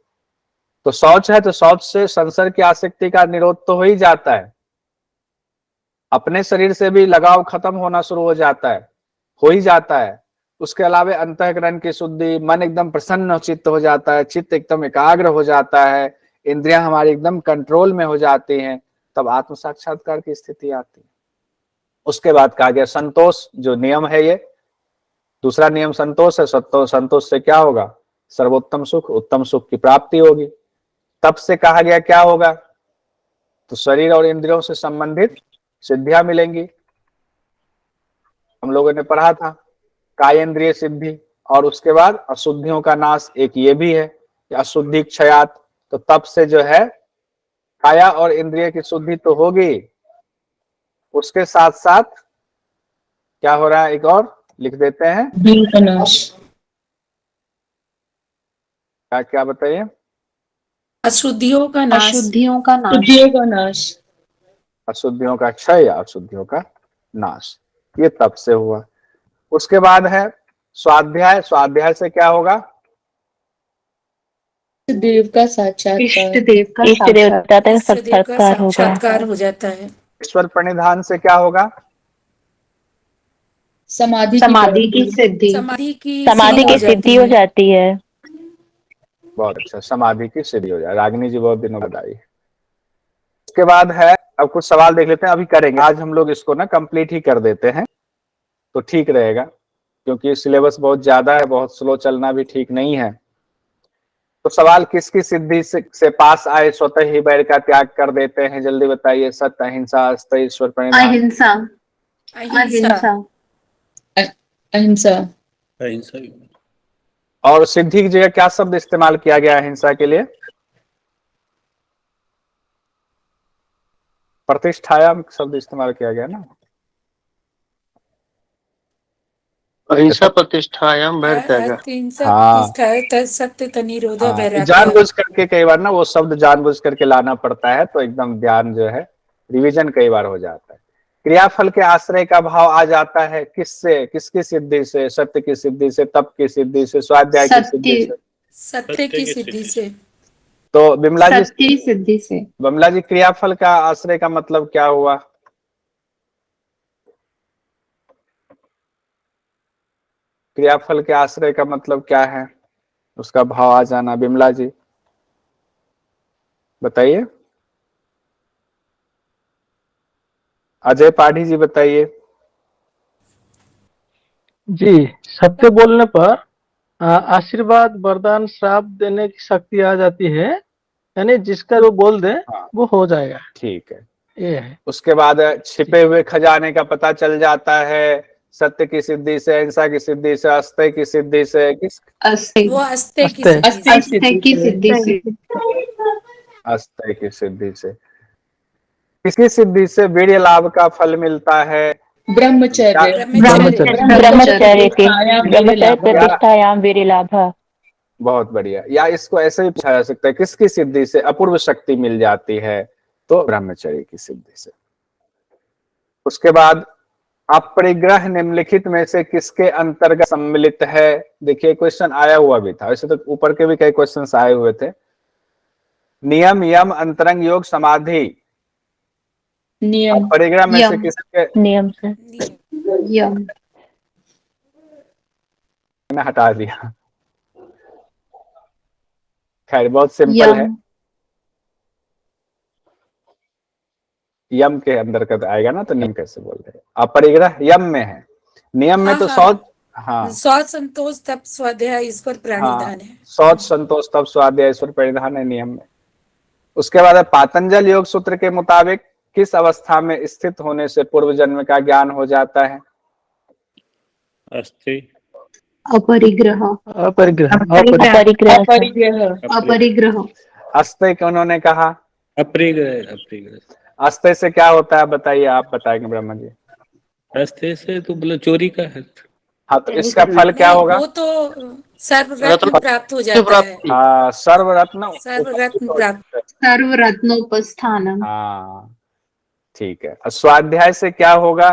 तो शौच है तो शौच से संसर्ग की आसक्ति का निरोध तो हो ही जाता है, अपने शरीर से भी लगाव खत्म होना शुरू हो जाता है, हो ही जाता है। उसके अलावा अंतःकरण की शुद्धि, मन एकदम प्रसन्न चित्त हो जाता है, चित्त एकदम एकाग्र हो जाता है, इंद्रियां हमारी एकदम कंट्रोल में हो जाती हैं, तब आत्म साक्षात्कार की स्थिति आती है। उसके बाद कहा गया संतोष, जो नियम है ये दूसरा नियम संतोष है। संतोष से क्या होगा, सर्वोत्तम सुख, उत्तम सुख की प्राप्ति होगी। तब से कहा गया क्या होगा, तो शरीर और इंद्रियों से संबंधित सिद्धियां मिलेंगी। हम लोगों ने पढ़ा था काय इंद्रिय सिद्धि, और उसके बाद अशुद्धियों का नाश, एक ये भी है कि अशुद्धि क्षयात। तो तब से जो है काया और इंद्रिय की शुद्धि तो होगी, उसके साथ साथ क्या हो रहा है, एक और लिख देते हैं, क्या क्या बताइए।
अशुद्धियों का नाश,
अशुद्धियों का नाश,
अशुद्धियों का क्षय या अशुद्धियों का नाश, ये तब से हुआ। उसके बाद है स्वाध्याय। स्वाध्याय से क्या होगा,
देव का साक्षात्कार,
इष्ट देव का
इष्ट देवता तक साक्षात्कार होगा।
साक्षात्कार हो जाता है।
ईश्वर प्रणिधान से क्या होगा,
समाधि
की सिद्धि,
समाधि की
सिद्धि हो जाती है।
बहुत अच्छा, समाधि की सिद्धि हो जाए। रागिनी जी बहुत दिनों बाद आई। उसके बाद है, अब कुछ सवाल देख लेते हैं, अभी करेंगे आज हम लोग इसको ना कंप्लीट ही कर देते हैं तो ठीक रहेगा, क्योंकि सिलेबस बहुत ज्यादा है, बहुत स्लो चलना भी ठीक नहीं है। तो सवाल, किसकी सिद्धि से पास आए स्वतः ही बैर का त्याग कर देते हैं, जल्दी बताइए। सत्य, अहिंसा, अस्तेय, ईश्वर प्रणिधान।
अहिंसा,
अहिंसा,
अहिंसा,
अहिंसा।
और सिद्धि की जगह क्या शब्द इस्तेमाल किया गया अहिंसा के लिए, प्रतिष्ठायाम शब्द इस्तेमाल किया गया ना।
अहिंसा प्रतिष्ठायाम बैर त्याग।
अहिंसा सत्य तनिरोध वैराग्य।
जानबूझ करके कई बार ना वो शब्द जानबूझ करके लाना पड़ता है, तो एकदम ध्यान जो है रिवीजन कई बार हो जाता है। क्रियाफल के आश्रय का भाव आ जाता है किससे, किसकी सिद्धि से, सत्य की सिद्धि से, तप की सिद्धि से, स्वाध्याय की सिद्धि से,
सत्य की सिद्धि से।
तो बिमला जी,
सत्य सिद्धि से।
बिमला जी, क्रियाफल का आश्रय का मतलब क्या हुआ, क्रियाफल के आश्रय का मतलब क्या है, उसका भाव आ जाना। बिमला जी बताइए, अजय पाठी जी बताइए।
जी, सत्य बोलने पर आशीर्वाद, वरदान, श्राप देने की शक्ति आ जाती है, यानी जिसका जो बोल दे वो हो जाएगा।
ठीक है,
ये है।
उसके बाद छिपे हुए खजाने का पता चल जाता है, सत्य की सिद्धि से, अहिंसा की सिद्धि से, अस्तेय की सिद्धि से, किस
वो अस्तेय की
सिद्धि से।
अस्तेय की सिद्धि से। किसकी सिद्धि से वीर्य लाभ का फल मिलता है,
ब्रह्मचर्य,
प्रतिष्ठायाम वीर्य लाभ।
बहुत बढ़िया। या इसको ऐसे भी पूछा जा सकता है, किसकी सिद्धि से अपूर्व शक्ति मिल जाती है, तो ब्रह्मचर्य की सिद्धि से। उसके बाद अपरिग्रह निम्नलिखित में से किसके अंतर्गत सम्मिलित है, देखिए क्वेश्चन आया हुआ भी था, वैसे तो ऊपर के भी कई क्वेश्चंस आए हुए थे। नियम, यम, अंतरंग योग, समाधि,
नियम,
अपरिग्रह में से किसके
नियम से,
यम
मैंने हटा दिया। खैर बहुत सिंपल है,
यम
यम के अंदर का आएगा ना, तो नियम कैसे बोल रहे हैं। अपरिग्रह यम में है, नियम में
हाँ,
तो
हाँ।
शौच, हाँ
शौच संतोष तप स्वाध्याय ईश्वर
हाँ,
प्राणिधान है।
शौच संतोष तप स्वाध्याय ईश्वर परिधान है नियम में। उसके बाद है पातंजल योग सूत्र के मुताबिक किस अवस्था में स्थित होने से पूर्व जन्म का ज्ञान हो जाता है?
अस्थि
अपरिग्रह
अपरिग्रह
अपरिग्रह से।
अपरिग्रह अपरिग्रह
अस्ते को उन्होंने कहा,
अप्रिग्रह अप्रिग्रह
अस्ते से क्या होता है बताइए, आप बताएंगे ब्रह्मा जी।
अस्थि से तो मतलब चोरी का है।
हाँ, तो इसका फल क्या
नहीं,
होगा?
वो तो सर्वरत्न
रत्न
प्राप्त हो जाता है।
प्राप्ति।
हाँ, सर्वरत्न
सर्वरत्न प्राप्त।
सर्वरत्नोपस्थानम
हाँ ठीक है। स्वाध्याय से क्या होगा?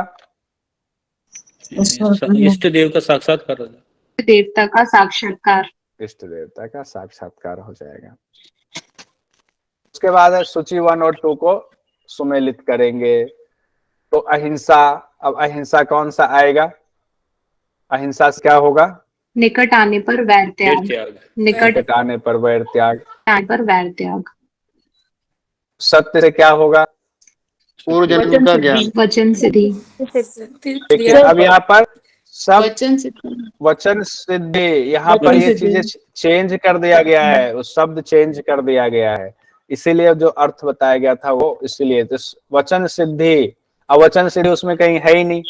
इष्ट देव का साक्षात्कार हो जाए।
देवता का साक्षात्कार
इष्ट देवता का साक्षात्कार हो जाएगा। उसके बाद है सूची 1 और 2 को सुमेलित करेंगे। तो अहिंसा, अब अहिंसा कौन सा आएगा? अहिंसा से क्या होगा?
निकट आने पर वैर त्याग
त्याग
निकट
निकट आने पर वैर त्याग।
आने पर वैर त्याग
सत्य से क्या होगा?
पूर्व जन्म का ज्ञान।
वचन सिद्धि
देखिए अब यहाँ पर सब
वचन सिद्धि
वचन सिद्धि, यहाँ पर ये चीजें चेंज कर दिया गया है, उस शब्द चेंज कर दिया गया है, इसीलिए जो अर्थ बताया गया था वो इसीलिए। तो वचन सिद्धि, अवचन सिद्धि उसमें कहीं है ही नहीं,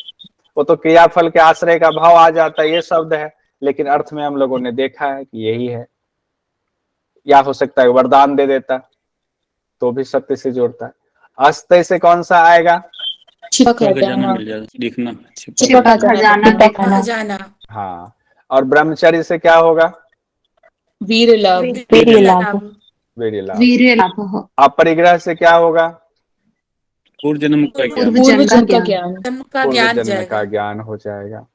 वो तो क्रियाफल के आश्रय का भाव आ जाता है, ये शब्द है, लेकिन अर्थ में हम लोगों ने देखा है कि यही है। या हो सकता है वरदान दे देता तो भी सत्य से जोड़ता है। अस्त्य से कौन सा आएगा?
छिपा खजाना मिल जाएगा, दिखना
छिपा खजाना देखना
खजाना।
हाँ, और ब्रह्मचर्य से क्या होगा?
वीर लाभ
वीर्य लाभ।
वीर्य लाभ।
वीर लाभ
अपरिग्रह से क्या होगा?
पूर्व जन्म का ज्ञान।
पूर्व जन्म का ज्ञान
जन्म का
पूर्व
ज्ञान
जन्म
जाएगा।
का ज्ञान हो जाएगा।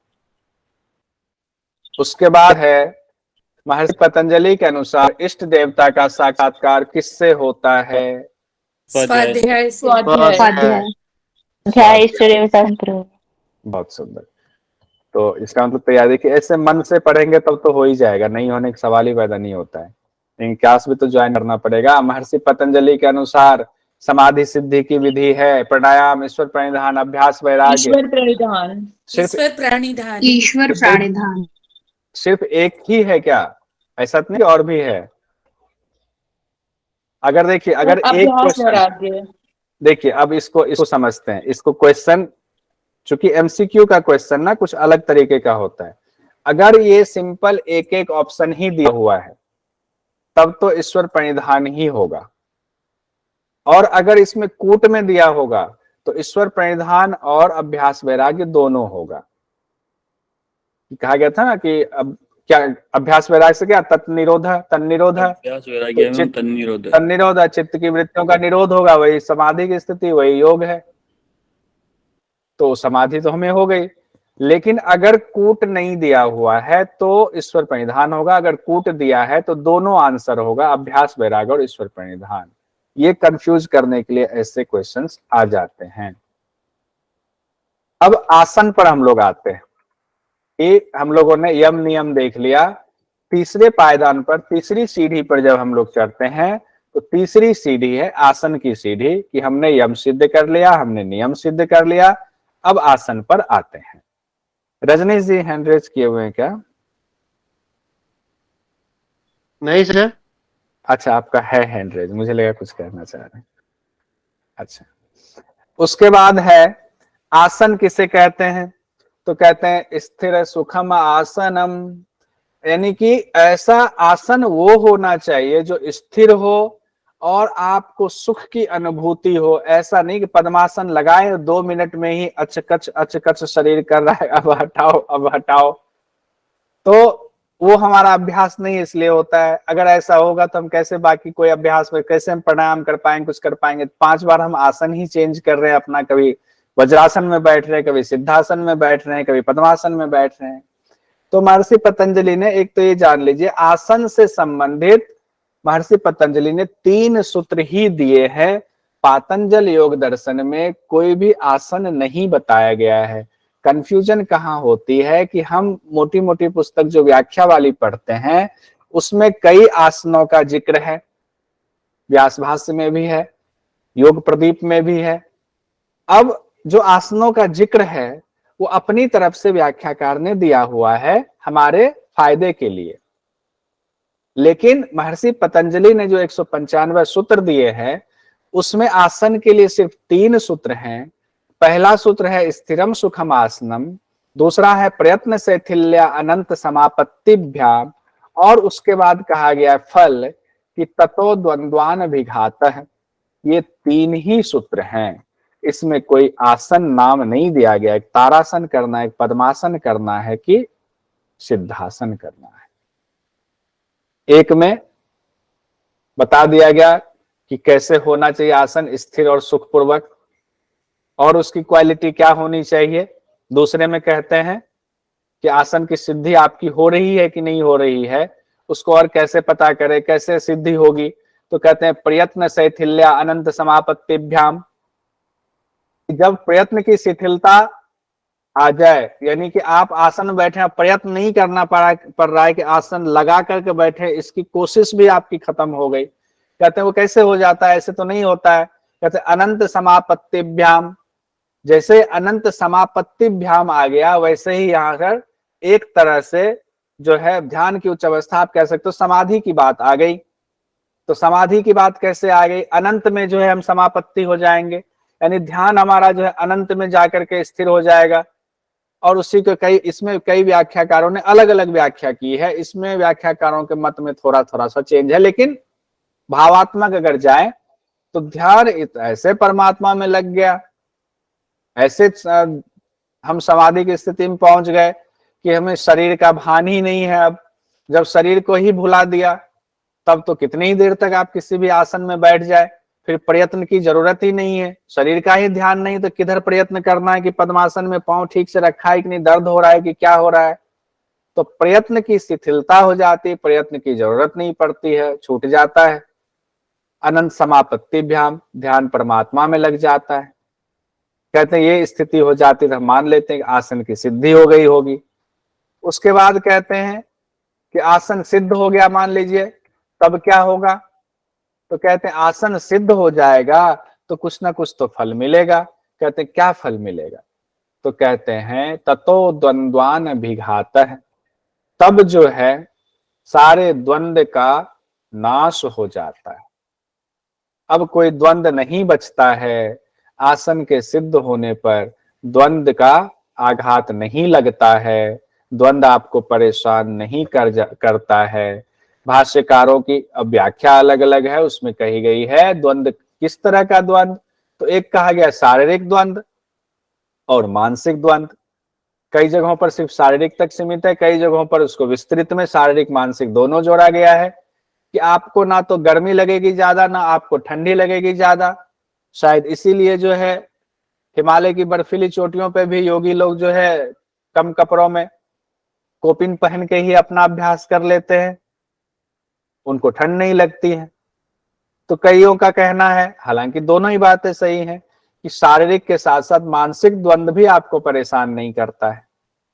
उसके बाद है महर्षि पतंजलि के अनुसार इष्ट देवता का साक्षात्कार किससे होता है?
स्वाध्याय से।
स्वाध्याय
ध्यान इष्ट देवता मंत्र।
बहुत सुंदर। तो इसका मतलब तैयारी कि ऐसे मन से पढ़ेंगे तब तो हो ही जाएगा, नहीं होने का सवाल ही पैदा नहीं होता है, लेकिन क्लास भी तो ज्वाइन करना पड़ेगा। महर्षि पतंजलि के अनुसार समाधि सिद्धि की विधि है प्राणायाम, ईश्वर प्रणिधान, अभ्यास, वैराग्य।
ईश्वर प्रणिधान
सिर्फ
ईश्वर प्राणिधान।
ईश्वर प्राणिधान
सिर्फ एक ही है क्या? ऐसा तो नहीं और भी है। अगर देखिए, अगर एक क्वेश्चन, देखिए अब इसको समझते हैं, इसको क्वेश्चन, चूंकि एमसीक्यू का क्वेश्चन ना कुछ अलग तरीके का होता है। अगर ये सिंपल एक एक ऑप्शन ही दिया हुआ है तब तो ईश्वर प्रणिधान ही होगा, और अगर इसमें कूट में दिया होगा तो ईश्वर प्रणिधान और अभ्यास वैराग्य दोनों होगा। कहा गया था ना कि अब क्या अभ्यास वैराग्य से क्या तन्निरोध
अभ्यास वैराग्य एवं तन्निरोध।
तन्निरोध चित्त की वृत्तियों का निरोध होगा, वही समाधि की स्थिति, वही योग है। तो समाधि तो हमें हो गई, लेकिन अगर कूट नहीं दिया हुआ है तो ईश्वर प्रणिधान होगा, अगर कूट दिया है तो दोनों आंसर होगा, अभ्यास वैराग्य और ईश्वर प्रणिधान। ये कंफ्यूज करने के लिए ऐसे क्वेश्चंस आ जाते हैं। अब आसन पर हम लोग आते हैं। हम लोगों ने यम नियम देख लिया। तीसरे पायदान पर, तीसरी सीढ़ी पर जब हम लोग चढ़ते हैं तो तीसरी सीढ़ी है आसन की सीढ़ी, कि हमने यम सिद्ध कर लिया, हमने नियम सिद्ध कर लिया, अब आसन पर आते हैं। रजनीश जी हैंड रेज किए हुए हैं क्या?
नहीं सर।
अच्छा, आपका है हैंड रेज, मुझे लगा कुछ कहना चाह रहे हैं। अच्छा, उसके बाद है आसन किसे कहते हैं? तो कहते हैं स्थिर सुखम आसनम, यानी कि ऐसा आसन वो होना चाहिए जो स्थिर हो और आपको सुख की अनुभूति हो। ऐसा नहीं कि पद्मासन लगाए 2 मिनट में ही अचकच शरीर कर रहा है, अब हटाओ, तो वो हमारा अभ्यास नहीं इसलिए होता है। अगर ऐसा होगा तो हम कैसे बाकी कोई अभ्यास में, कैसे हम प्राणायाम कर पाएंगे, कुछ कर पाएंगे? 5 बार हम आसन ही चेंज कर रहे हैं अपना, कभी वज्रासन में बैठ रहे हैं, कभी सिद्धासन में बैठ रहे हैं, कभी पद्मासन में बैठ रहे हैं। तो महर्षि पतंजलि ने, एक तो ये जान लीजिए, आसन से संबंधित महर्षि पतंजलि ने 3 सूत्र ही दिए हैं। पातंजल योग दर्शन में कोई भी आसन नहीं बताया गया है। कंफ्यूजन कहाँ होती है कि हम मोटी मोटी पुस्तक जो व्याख्या वाली पढ़ते हैं उसमें कई आसनों का जिक्र है, व्यास भाष्य में भी है, योग प्रदीप में भी है। अब जो आसनों का जिक्र है वो अपनी तरफ से व्याख्याकार ने दिया हुआ है हमारे फायदे के लिए, लेकिन महर्षि पतंजलि ने जो 195 सूत्र दिए हैं उसमें आसन के लिए सिर्फ 3 सूत्र हैं। पहला सूत्र है स्थिरम सुखम आसनम, दूसरा है प्रयत्न शैथिल्य अनंत समापत्तिभ्याम, और उसके बाद कहा गया फल कि ततो द्वंद्वान विघातः। ये 3 ही सूत्र हैं, इसमें कोई आसन नाम नहीं दिया गया। एक तारासन करना है, एक पद्मासन करना है कि सिद्धासन करना है। एक में बता दिया गया कि कैसे होना चाहिए आसन स्थिर और सुखपूर्वक, और उसकी क्वालिटी क्या होनी चाहिए। दूसरे में कहते हैं कि आसन की सिद्धि आपकी हो रही है कि नहीं हो रही है, उसको और कैसे पता करें, कैसे सिद्धि होगी। तो कहते हैं प्रयत्न शैथिल्य अनंत समापत्तिभ्याम। जब प्रयत्न की शिथिलता आ जाए, यानी कि आप आसन में बैठे, प्रयत्न नहीं करना पड़ रहा है कि आसन लगा करके बैठे, इसकी कोशिश भी आपकी खत्म हो गई। कहते हैं वो कैसे हो जाता है, ऐसे तो नहीं होता है। कहते हैं अनंत समापत्तिभ्याम, जैसे अनंत समापत्तिभ्याम आ गया वैसे ही यहाँ पर एक तरह से जो है ध्यान की उच्च अवस्था आप कह सकते हो, समाधि की बात आ गई। तो समाधि की बात कैसे आ गई, अनंत में जो है हम समापत्ति हो जाएंगे, यानी ध्यान हमारा जो है अनंत में जाकर के स्थिर हो जाएगा। और उसी को इसमें कई व्याख्याकारों ने अलग अलग व्याख्या की है, इसमें व्याख्याकारों के मत में थोड़ा थोड़ा सा चेंज है, लेकिन भावात्मक अगर जाए तो ध्यान ऐसे परमात्मा में लग गया, ऐसे हम समाधि की स्थिति में पहुंच गए कि हमें शरीर का भान ही नहीं है। अब जब शरीर को ही भुला दिया तब तो कितनी ही देर तक आप किसी भी आसन में बैठ जाए, फिर प्रयत्न की जरूरत ही नहीं है। शरीर का ही ध्यान नहीं तो किधर प्रयत्न करना है कि पद्मासन में पांव ठीक से रखा है कि नहीं, दर्द हो रहा है कि क्या हो रहा है। तो प्रयत्न की शिथिलता हो जाती है, प्रयत्न की जरूरत नहीं पड़ती है, छूट जाता है। अनंत समापत्तिभ्याम, ध्यान परमात्मा में लग जाता है। कहते हैं ये स्थिति हो जाती तो हम मान लेते हैं कि आसन की सिद्धि हो गई होगी। उसके बाद कहते हैं कि आसन सिद्ध हो गया मान लीजिए, तब क्या होगा। तो कहते हैं आसन सिद्ध हो जाएगा तो कुछ ना कुछ तो फल मिलेगा। कहते हैं क्या फल मिलेगा, तो कहते हैं ततो द्वंद्वान विघातः, तब जो है सारे द्वंद्व का नाश हो जाता है। अब कोई द्वंद्व नहीं बचता है, आसन के सिद्ध होने पर द्वंद्व का आघात नहीं लगता है, द्वंद्व आपको परेशान नहीं करता है। भाष्यकारों की व्याख्या अलग अलग है, उसमें कही गई है द्वंद्व किस तरह का द्वंद्व। तो एक कहा गया शारीरिक द्वंद्व और मानसिक द्वंद्व। कई जगहों पर सिर्फ शारीरिक तक सीमित है, कई जगहों पर उसको विस्तृत में शारीरिक मानसिक दोनों जोड़ा गया है कि आपको ना तो गर्मी लगेगी ज्यादा ना आपको ठंडी लगेगी ज्यादा। शायद इसीलिए जो है हिमालय की बर्फीली चोटियों पे भी योगी लोग जो है कम कपड़ों में कोपिन पहन के ही अपना अभ्यास कर लेते हैं, उनको ठंड नहीं लगती है। तो कईयों का कहना है, हालांकि दोनों ही बातें सही हैं, कि शारीरिक के साथ साथ मानसिक द्वंद्व भी आपको परेशान नहीं करता है,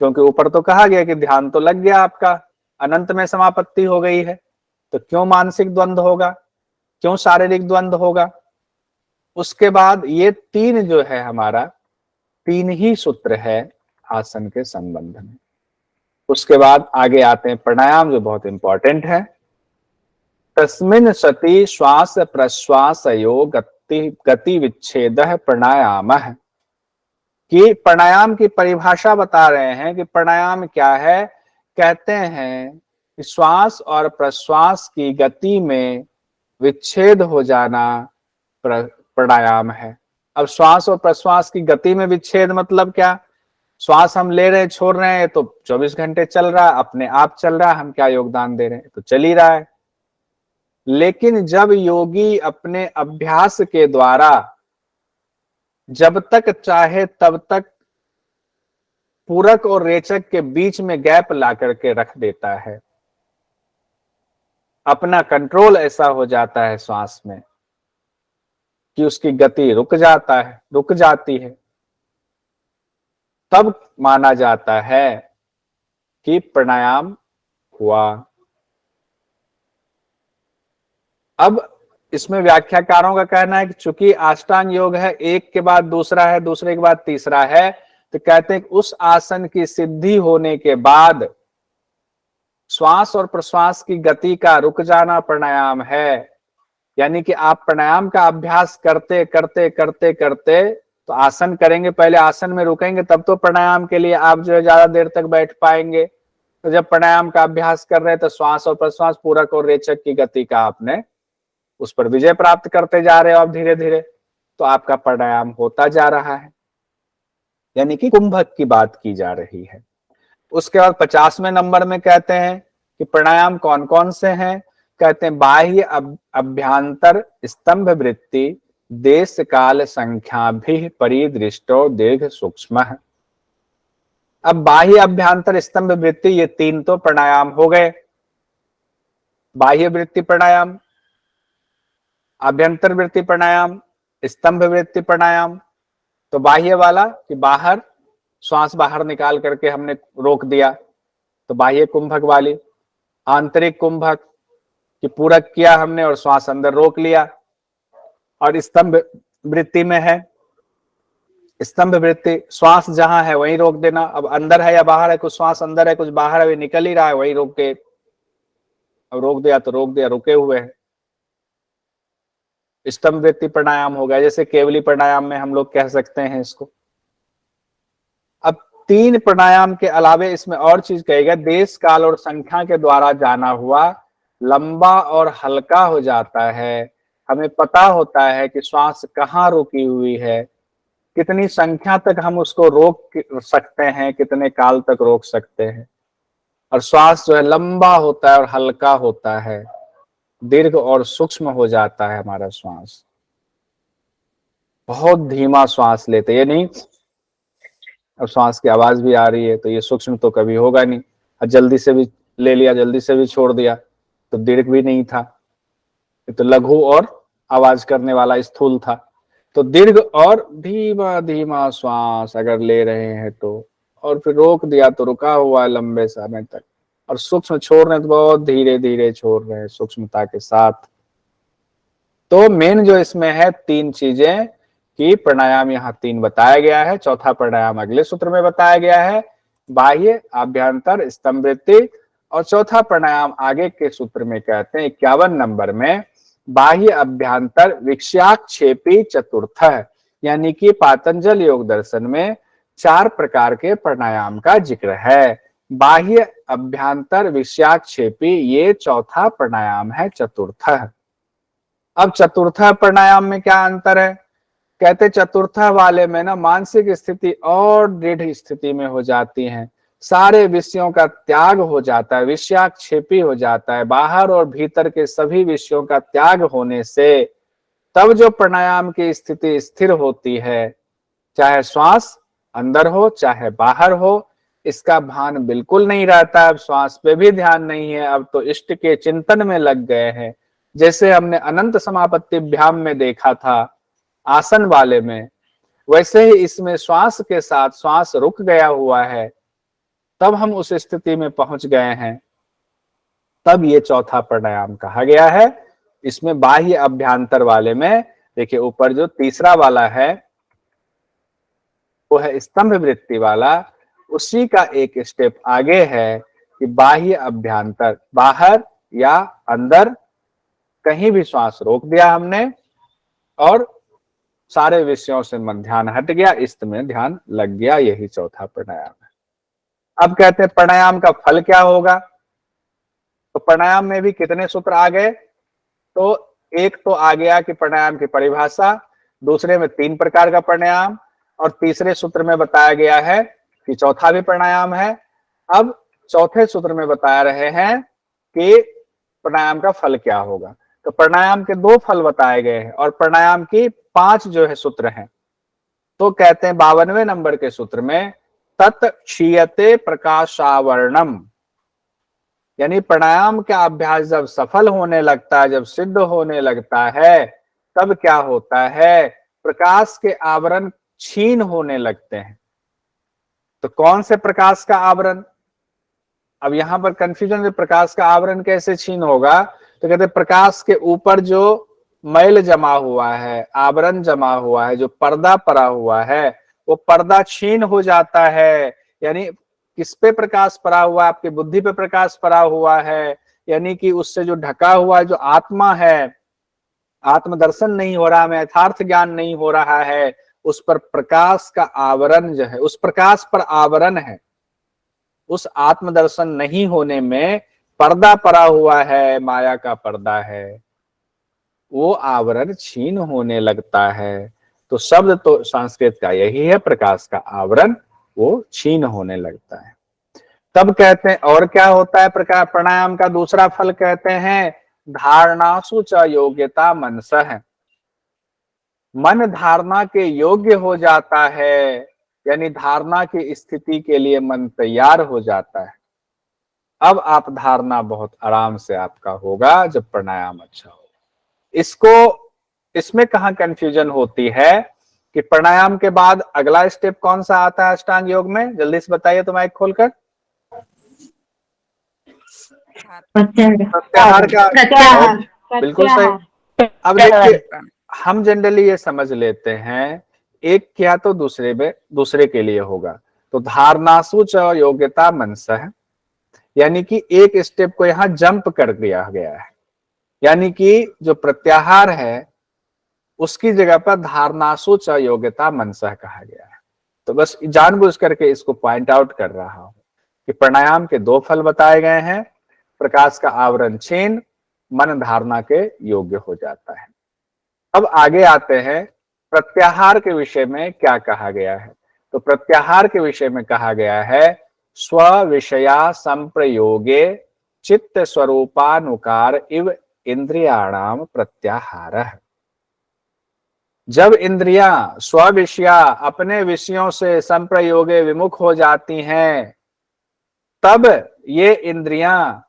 क्योंकि ऊपर तो कहा गया कि ध्यान तो लग गया आपका, अनंत में समापत्ति हो गई है, तो क्यों मानसिक द्वंद्व होगा, क्यों शारीरिक द्वंद्व होगा। उसके बाद ये 3 जो है हमारा 3 ही सूत्र है आसन के संबंध में। उसके बाद आगे आते हैं प्राणायाम, जो बहुत इंपॉर्टेंट है। तस्मिन् सति श्वास प्रश्वासयो गति विच्छेद प्राणायाम है, कि प्राणायाम की परिभाषा बता रहे हैं कि प्राणायाम क्या है। कहते हैं कि श्वास और प्रश्वास की गति में विच्छेद हो जाना प्राणायाम है। अब श्वास और प्रश्वास की गति में विच्छेद मतलब क्या, श्वास हम ले रहे हैं छोड़ रहे हैं तो 24 घंटे चल रहा है, अपने आप चल रहा है, हम क्या योगदान दे रहे हैं, तो चल ही रहा है। लेकिन जब योगी अपने अभ्यास के द्वारा जब तक चाहे तब तक पूरक और रेचक के बीच में गैप ला करके रख देता है, अपना कंट्रोल ऐसा हो जाता है श्वास में कि उसकी गति रुक जाती है। तब माना जाता है कि प्राणायाम हुआ। अब इसमें व्याख्याकारों का कहना है कि चूंकि अष्टांग योग है, एक के बाद दूसरा है, दूसरे के बाद तीसरा है, तो कहते हैं कि उस आसन की सिद्धि होने के बाद श्वास और प्रश्वास की गति का रुक जाना प्राणायाम है। यानी कि आप प्राणायाम का अभ्यास करते करते करते करते तो आसन करेंगे, पहले आसन में रुकेंगे, तब तो प्राणायाम के लिए आप जो है ज्यादा देर तक बैठ पाएंगे। तो जब प्राणायाम का अभ्यास कर रहे हैं तो श्वास और प्रश्वास, पूरक और रेचक की गति का आपने उस पर विजय प्राप्त करते जा रहे हो आप धीरे धीरे, तो आपका प्राणायाम होता जा रहा है। यानी कि कुंभक की बात की जा रही है। उसके बाद 50वें नंबर में कहते हैं कि प्राणायाम कौन कौन से हैं। कहते हैं बाह्य अभ्यांतर स्तंभ वृत्ति देश काल संख्या भी परिदृष्टो दीर्घ सूक्ष्म। अब बाह्य अभ्यांतर स्तंभ वृत्ति, ये तीन तो प्राणायाम हो गए। बाह्य वृत्ति प्राणायाम, अभ्यंतर वृत्ति प्राणायाम, स्तंभ वृत्ति प्राणायाम। तो बाह्य वाला कि बाहर श्वास बाहर निकाल करके हमने रोक दिया, तो बाह्य कुंभक वाली। आंतरिक कुंभक कि पूरक किया हमने और श्वास अंदर रोक लिया। और स्तंभ वृत्ति में है, स्तंभ वृत्ति श्वास जहां है वहीं रोक देना। अब अंदर है या बाहर है, कुछ श्वास अंदर है कुछ बाहर है, निकल ही रहा है, वहीं रोक के, अब रोक दिया तो रोक दिया, रुके हुए है। स्तंभ वृत्ति प्राणायाम हो गया, जैसे केवली प्राणायाम में हम लोग कह सकते हैं इसको। अब तीन प्राणायाम के अलावे इसमें और चीज कहेगा, देश काल और संख्या के द्वारा जाना हुआ लंबा और हल्का हो जाता है। हमें पता होता है कि श्वास कहाँ रुकी हुई है, कितनी संख्या तक हम उसको रोक सकते हैं, कितने काल तक रोक सकते हैं। और श्वास जो है लंबा होता है और हल्का होता है, दीर्घ और सूक्ष्म हो जाता है हमारा श्वास। बहुत धीमा श्वास लेते, ये नहीं अब श्वास की आवाज भी आ रही है तो ये सूक्ष्म तो कभी होगा नहीं, और जल्दी से भी ले लिया जल्दी से भी छोड़ दिया तो दीर्घ भी नहीं था, ये तो लघु और आवाज करने वाला स्थूल था। तो दीर्घ और धीमा धीमा श्वास अगर ले रहे हैं तो, और फिर रोक दिया तो रुका हुआ है लंबे समय तक, और सूक्ष्म छोड़ रहे हैं तो बहुत धीरे धीरे छोड़ रहे हैं सूक्ष्मता के साथ। तो मेन जो इसमें है तीन चीजें कि प्राणायाम यहाँ तीन बताया गया है, चौथा प्राणायाम अगले सूत्र में बताया गया है, बाह्य आभ्यंतर स्तंभ वृत्ति। और चौथा प्राणायाम आगे के सूत्र में कहते हैं 51 नंबर में, बाह्य अभ्यंतर विक्षाक्षेपी चतुर्थ। यानी कि पातंजल योग दर्शन में 4 प्रकार के प्राणायाम का जिक्र है। बाह्य अभ्यंतर विक्षाक्षेपी ये चौथा प्राणायाम है, चतुर्थ। अब चतुर्थ प्राणायाम में क्या अंतर है? कहते चतुर्थ वाले में ना मानसिक स्थिति और दृढ़ स्थिति में हो जाती है, सारे विषयों का त्याग हो जाता है, विषयाक्षेपी हो जाता है, बाहर और भीतर के सभी विषयों का त्याग होने से तब जो प्राणायाम की स्थिति स्थिर होती है, चाहे श्वास अंदर हो चाहे बाहर हो, इसका भान बिल्कुल नहीं रहता। अब श्वास पे भी ध्यान नहीं है, अब तो इष्ट के चिंतन में लग गए हैं। जैसे हमने अनंत समापत्तिभ्याम में देखा था आसन वाले में, वैसे ही इसमें श्वास के साथ श्वास रुक गया हुआ है, तब हम उस स्थिति में पहुंच गए हैं, तब ये चौथा प्राणायाम कहा गया है। इसमें बाह्य अभ्यंतर वाले में देखिए ऊपर जो तीसरा वाला है वो है स्तंभ वृत्ति वाला, उसी का एक स्टेप आगे है कि बाह्य अभ्यंतर, बाहर या अंदर कहीं भी श्वास रोक दिया हमने और सारे विषयों से मन ध्यान हट गया, इस्त में ध्यान लग गया, यही चौथा प्राणायाम है। अब कहते हैं प्राणायाम का फल क्या होगा। तो प्राणायाम में भी कितने सूत्र आ गए? तो एक तो आ गया कि प्राणायाम की परिभाषा, दूसरे में 3 प्रकार का प्राणायाम, और तीसरे सूत्र में बताया गया है कि चौथा भी प्राणायाम है। अब चौथे सूत्र में बता रहे हैं कि प्राणायाम का फल क्या होगा। तो प्राणायाम के 2 फल बताए गए हैं और प्राणायाम की 5 जो है सूत्र हैं। तो कहते हैं 52वें नंबर के सूत्र में तत् क्षीयते प्रकाशावर्णम, यानी प्राणायाम का अभ्यास जब सफल होने लगता है, जब सिद्ध होने लगता है, तब क्या होता है? प्रकाश के आवरण क्षीण होने लगते हैं। तो कौन से प्रकाश का आवरण? अब यहां पर कंफ्यूजन है, प्रकाश का आवरण कैसे छीन होगा? तो कहते प्रकाश के ऊपर जो मैल जमा हुआ है, आवरण जमा हुआ है, जो पर्दा पड़ा हुआ है, वो पर्दा छीन हो जाता है। यानी किस पे प्रकाश पड़ा हुआ है? आपकी बुद्धि पे प्रकाश पड़ा हुआ है, यानी कि उससे जो ढका हुआ जो आत्मा है, आत्मदर्शन नहीं हो रहा है, यथार्थ ज्ञान नहीं हो रहा है, उस पर प्रकाश का आवरण जो है, उस प्रकाश पर आवरण है। उस आत्मदर्शन नहीं होने में पर्दा पड़ा हुआ है, माया का पर्दा है, वो आवरण छीन होने लगता है। तो शब्द तो संस्कृत का यही है, प्रकाश का आवरण वो छीन होने लगता है। तब कहते हैं और क्या होता है? प्रकार प्राणायाम का दूसरा फल कहते हैं धारणासु च योग्यता मनसः। मन धारणा के योग्य हो जाता है, यानी धारणा की स्थिति के लिए मन तैयार हो जाता है। अब आप धारणा बहुत आराम से आपका होगा जब प्राणायाम अच्छा हो। इसमें कहां कंफ्यूजन होती है कि प्राणायाम के बाद अगला स्टेप कौन सा आता है अष्टांग योग में? जल्दी से बताइए तो माइक खोलकर। प्रत्याहार का, बिल्कुल सही। अब देखिए, हम जनरली ये समझ लेते हैं एक किया तो दूसरे के लिए होगा। तो धारणासु च योग्यता मनसः, यानी कि एक स्टेप को यहां जंप कर दिया गया है, यानी कि जो प्रत्याहार है उसकी जगह पर धारणासु च योग्यता मनसः कहा गया है। तो बस जानबूझ करके इसको पॉइंट आउट कर रहा हूं कि प्राणायाम के दो फल बताए गए हैं, प्रकाश का आवरण छीन, मन धारणा के योग्य हो जाता है। अब आगे आते हैं प्रत्याहार के विषय में क्या कहा गया है। तो प्रत्याहार के विषय में कहा गया है स्व विषया संप्रयोगे चित्त स्वरूपानुकार इव इंद्रियाणाम प्रत्याहारः। जब इंद्रियां स्व विषया अपने विषयों से संप्रयोगे विमुख हो जाती हैं, तब ये इंद्रियां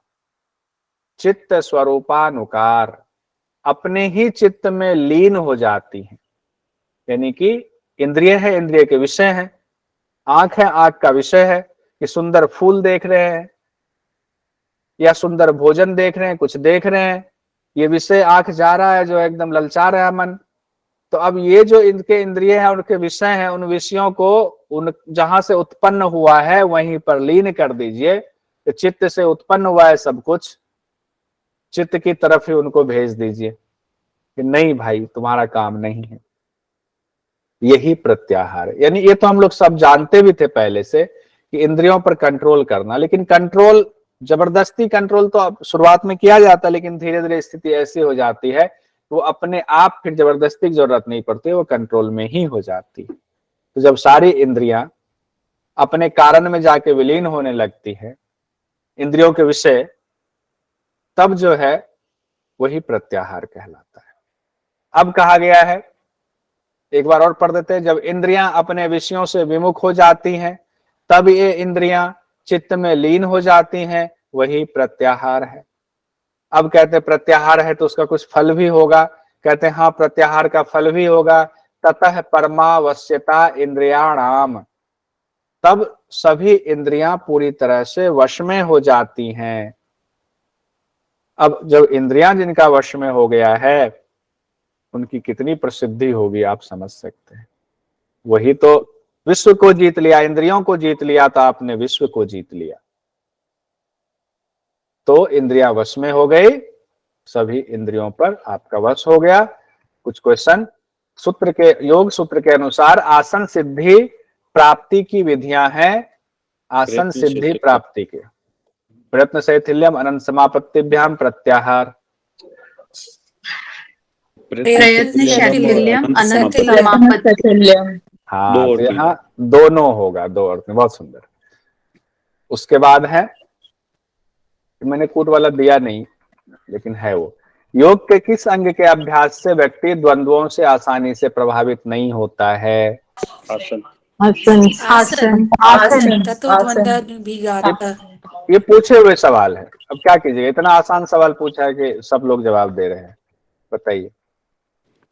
चित्त स्वरूपानुकार अपने ही चित्त में लीन हो जाती हैं। यानी कि इंद्रिय है, इंद्रिय के विषय है, आंख है, आंख का विषय है कि सुंदर फूल देख रहे हैं या सुंदर भोजन देख रहे हैं, कुछ देख रहे हैं, ये विषय आंख जा रहा है जो एकदम ललचा रहा है मन। तो अब ये जो इनके इंद्रिय है, उनके विषय हैं, उन विषयों को उन जहां से उत्पन्न हुआ है वहीं पर लीन कर दीजिए। तो चित्त से उत्पन्न हुआ है सब कुछ, चित्त की तरफ ही उनको भेज दीजिए कि नहीं भाई तुम्हारा काम नहीं है। यही प्रत्याहार है। यानी ये तो हम लोग सब जानते भी थे पहले से कि इंद्रियों पर कंट्रोल करना, लेकिन कंट्रोल, जबरदस्ती कंट्रोल तो अब शुरुआत में किया जाता है, लेकिन धीरे धीरे स्थिति ऐसी हो जाती है वो अपने आप फिर जबरदस्ती की जरूरत नहीं पड़ती, वो कंट्रोल में ही हो जाती है। तो जब सारी इंद्रियां अपने कारण में जाके विलीन होने लगती है, इंद्रियों के विषय, तब जो है वही प्रत्याहार कहलाता है। अब कहा गया है, एक बार और पढ़ देते हैं, जब इंद्रियां अपने विषयों से विमुख हो जाती हैं तब ये इंद्रियां चित्त में लीन हो जाती हैं, वही प्रत्याहार है। अब कहते हैं प्रत्याहार है तो उसका कुछ फल भी होगा। कहते हैं हाँ, प्रत्याहार का फल भी होगा। ततः परमावश्यता इंद्रियाणाम, तब सभी इंद्रियां पूरी तरह से वश में हो जाती हैं। अब जब इंद्रियां जिनका वश में हो गया है उनकी कितनी प्रसिद्धि होगी आप समझ सकते हैं। वही तो विश्व को जीत लिया, इंद्रियों को जीत लिया तो आपने विश्व को जीत लिया। तो इंद्रियां वश में हो गई, सभी इंद्रियों पर आपका वश हो गया। कुछ क्वेश्चन, सूत्र के योग सूत्र के अनुसार आसन सिद्धि प्राप्ति की विधियां हैं। आसन सिद्धि प्राप्ति के प्रयत्न शैथिल्यम अनंत समापत्तिभ्याम प्रत्याहार।
प्रयत्न शैथिल्यम अनंत
समापत्तिभ्याम।
हाँ, तो यहाँ दोनों होगा, दो अर्थ में, बहुत सुंदर। उसके बाद है, मैंने कूट वाला दिया नहीं लेकिन है वो, योग के किस अंग के अभ्यास से व्यक्ति द्वंद्वों से आसानी से प्रभावित नहीं होता है?
आसन।
आसन
आसन
आसन
तत्वद्वंद भी गाता।
ये पूछे हुए सवाल है, अब क्या कीजिएगा, इतना आसान सवाल पूछा है कि सब लोग जवाब दे रहे हैं। बताइए,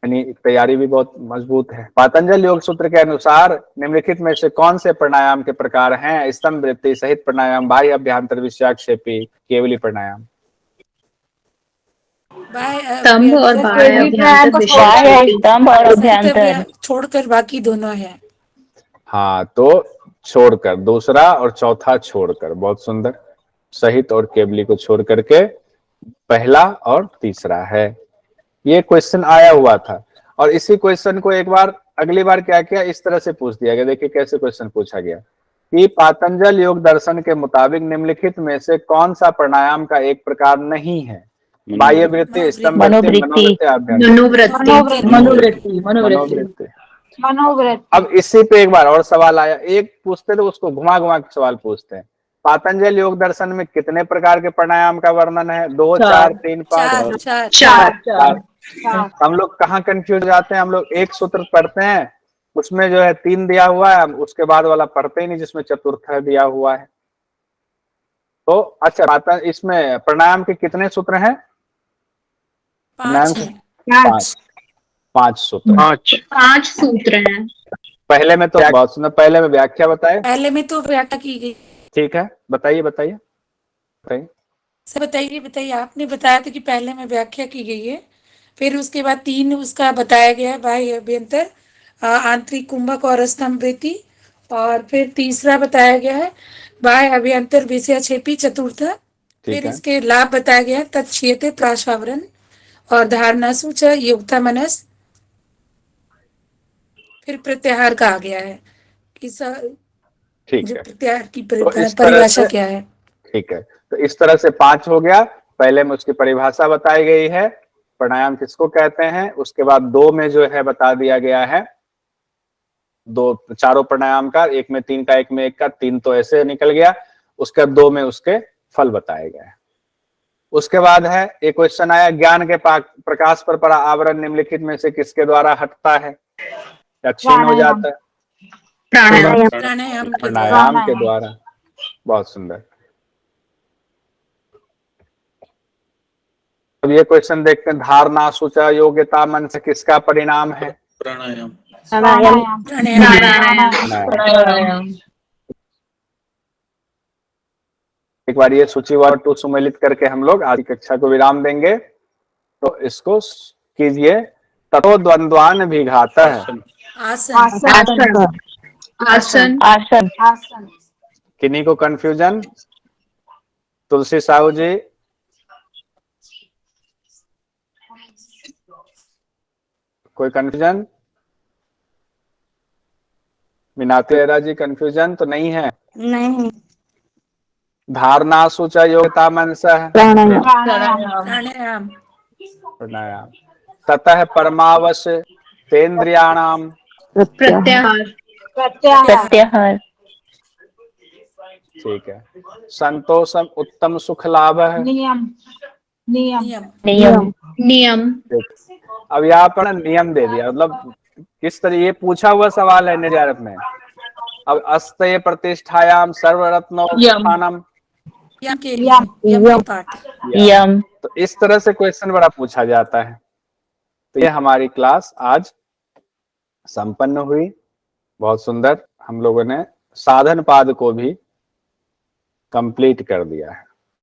यानी तैयारी भी बहुत मजबूत है। पातंजल योग सूत्र के अनुसार निम्नलिखित में से कौन से प्राणायाम के प्रकार हैं? स्तंभ वृत्ति सहित प्राणायाम, बाह्य अभ्यंतर विषयाक्षेपी, केवली प्राणायाम।
स्तंभ और बाह्य अभ्यंतर
बाह्य
विषय
स्तंभ और अभ्यंतर।
छोड़कर बाकी दोनों है।
हाँ, तो छोड़कर, दूसरा और चौथा छोड़कर, बहुत सुंदर। सहित और केवली को छोड़ करके पहला और तीसरा है। ये क्वेश्चन आया हुआ था और इसी क्वेश्चन को एक बार अगली बार क्या किया, इस तरह से पूछ दिया गया। देखिए कैसे क्वेश्चन पूछा गया कि पातंजल योग दर्शन के मुताबिक निम्नलिखित में से कौन सा प्राणायाम का एक प्रकार नहीं है? बाह्य वृत्ति, स्तंभ वृत्ति, मनोवृत्ति, अभ्यंतर।
मनोवृत्ति।
अब इसी पे एक बार और सवाल आया, एक पूछते तो उसको घुमा घुमा के सवाल पूछते हैं। पातंजल योग दर्शन में कितने प्रकार के प्राणायाम का वर्णन है? 2, 4, 3, 5?
चार।
हम लोग कहाँ कंफ्यूज हो जाते हैं? हम लोग एक सूत्र पढ़ते हैं, उसमें जो है 3 दिया हुआ है, उसके बाद वाला पढ़ते ही नहीं जिसमें चतुर्थ दिया हुआ है। तो अच्छा, इसमें प्राणायाम के कितने सूत्र हैं? प्राणायाम के 5 सूत्र।
5 सूत्र हैं।
पहले में तो बहुत सुंदर, पहले में व्याख्या बताए।
पहले में तो व्याख्या की गई।
ठीक है, बताइए बताइए बताइए।
सर बताइए, आपने बताया था कि पहले में व्याख्या की गई है, फिर उसके बाद 3 उसका बताया गया है, बाह्य अभ्यंतर, आंतरिक कुंभक और स्तंभ वृत्ति, और फिर तीसरा बताया गया है बाह्य अभ्यंतर विषयाक्षेपी, चतुर्थ। फिर इसके लाभ बताया गया है तत्क्षेत्र प्राशावरण और धारणा सूच युक्ता मनस। फिर प्रत्याहार का आ गया है कि
ठीक
जो
है,
प्रत्याहार की
तो इस तरह
परिभाषा
से
क्या है।
ठीक है, तो इस तरह से 5 हो गया। पहले में उसकी परिभाषा बताई गई है, प्राणायाम किसको कहते हैं। उसके बाद 2 में जो है बता दिया गया है 2 चारों प्राणायाम का, 1 में 3 का, 1 में 1 का, 3 तो ऐसे निकल गया। उसके 2 में उसके फल बताए गए। उसके बाद है एक क्वेश्चन आया, ज्ञान के प्रकाश पर पड़ा आवरण निम्नलिखित में से किसके द्वारा हटता है या क्षीण हो जाता है? प्राणायाम के द्वारा। बहुत सुंदर। अब ये क्वेश्चन देखते हैं, धारणा सूचा योग्यता मन से किसका परिणाम है?
प्राणायाम।
एक बार ये सूचीवार 2 सुमेलित करके हम लोग आज की कक्षा को विराम देंगे। तो इसको कीजिए, ततो द्वंद्वान विघात है।
आसन।
किन्हीं को कंफ्यूजन? तुलसी साहू जी, कोई कंफ्यूजन? मीनाती एरा जी, कंफ्यूजन तो नहीं है?
नहीं।
धारणा सूचा योग्यता मनसा है।
प्राणायाम।
प्राणायाम। ततः परमावश तेन्द्रियाणाम।
प्रत्याहार।
ठीक है। संतोषम उत्तम सुख लाभ है।
नियम।
अब यहाँ पर नियम दे दिया, मतलब किस तरह, ये पूछा हुआ सवाल है निर्यारत में। अब अस्तये प्रतिष्ठायाम सर्वरत्नोत्थानम।
यम।
तो इस तरह से क्वेश्चन बड़ा पूछा जाता है। तो ये हमारी क्लास आज संपन्न हुई। बहुत सुंदर, हम लोगों ने साधन पाद को भी कंप्लीट कर दिया है।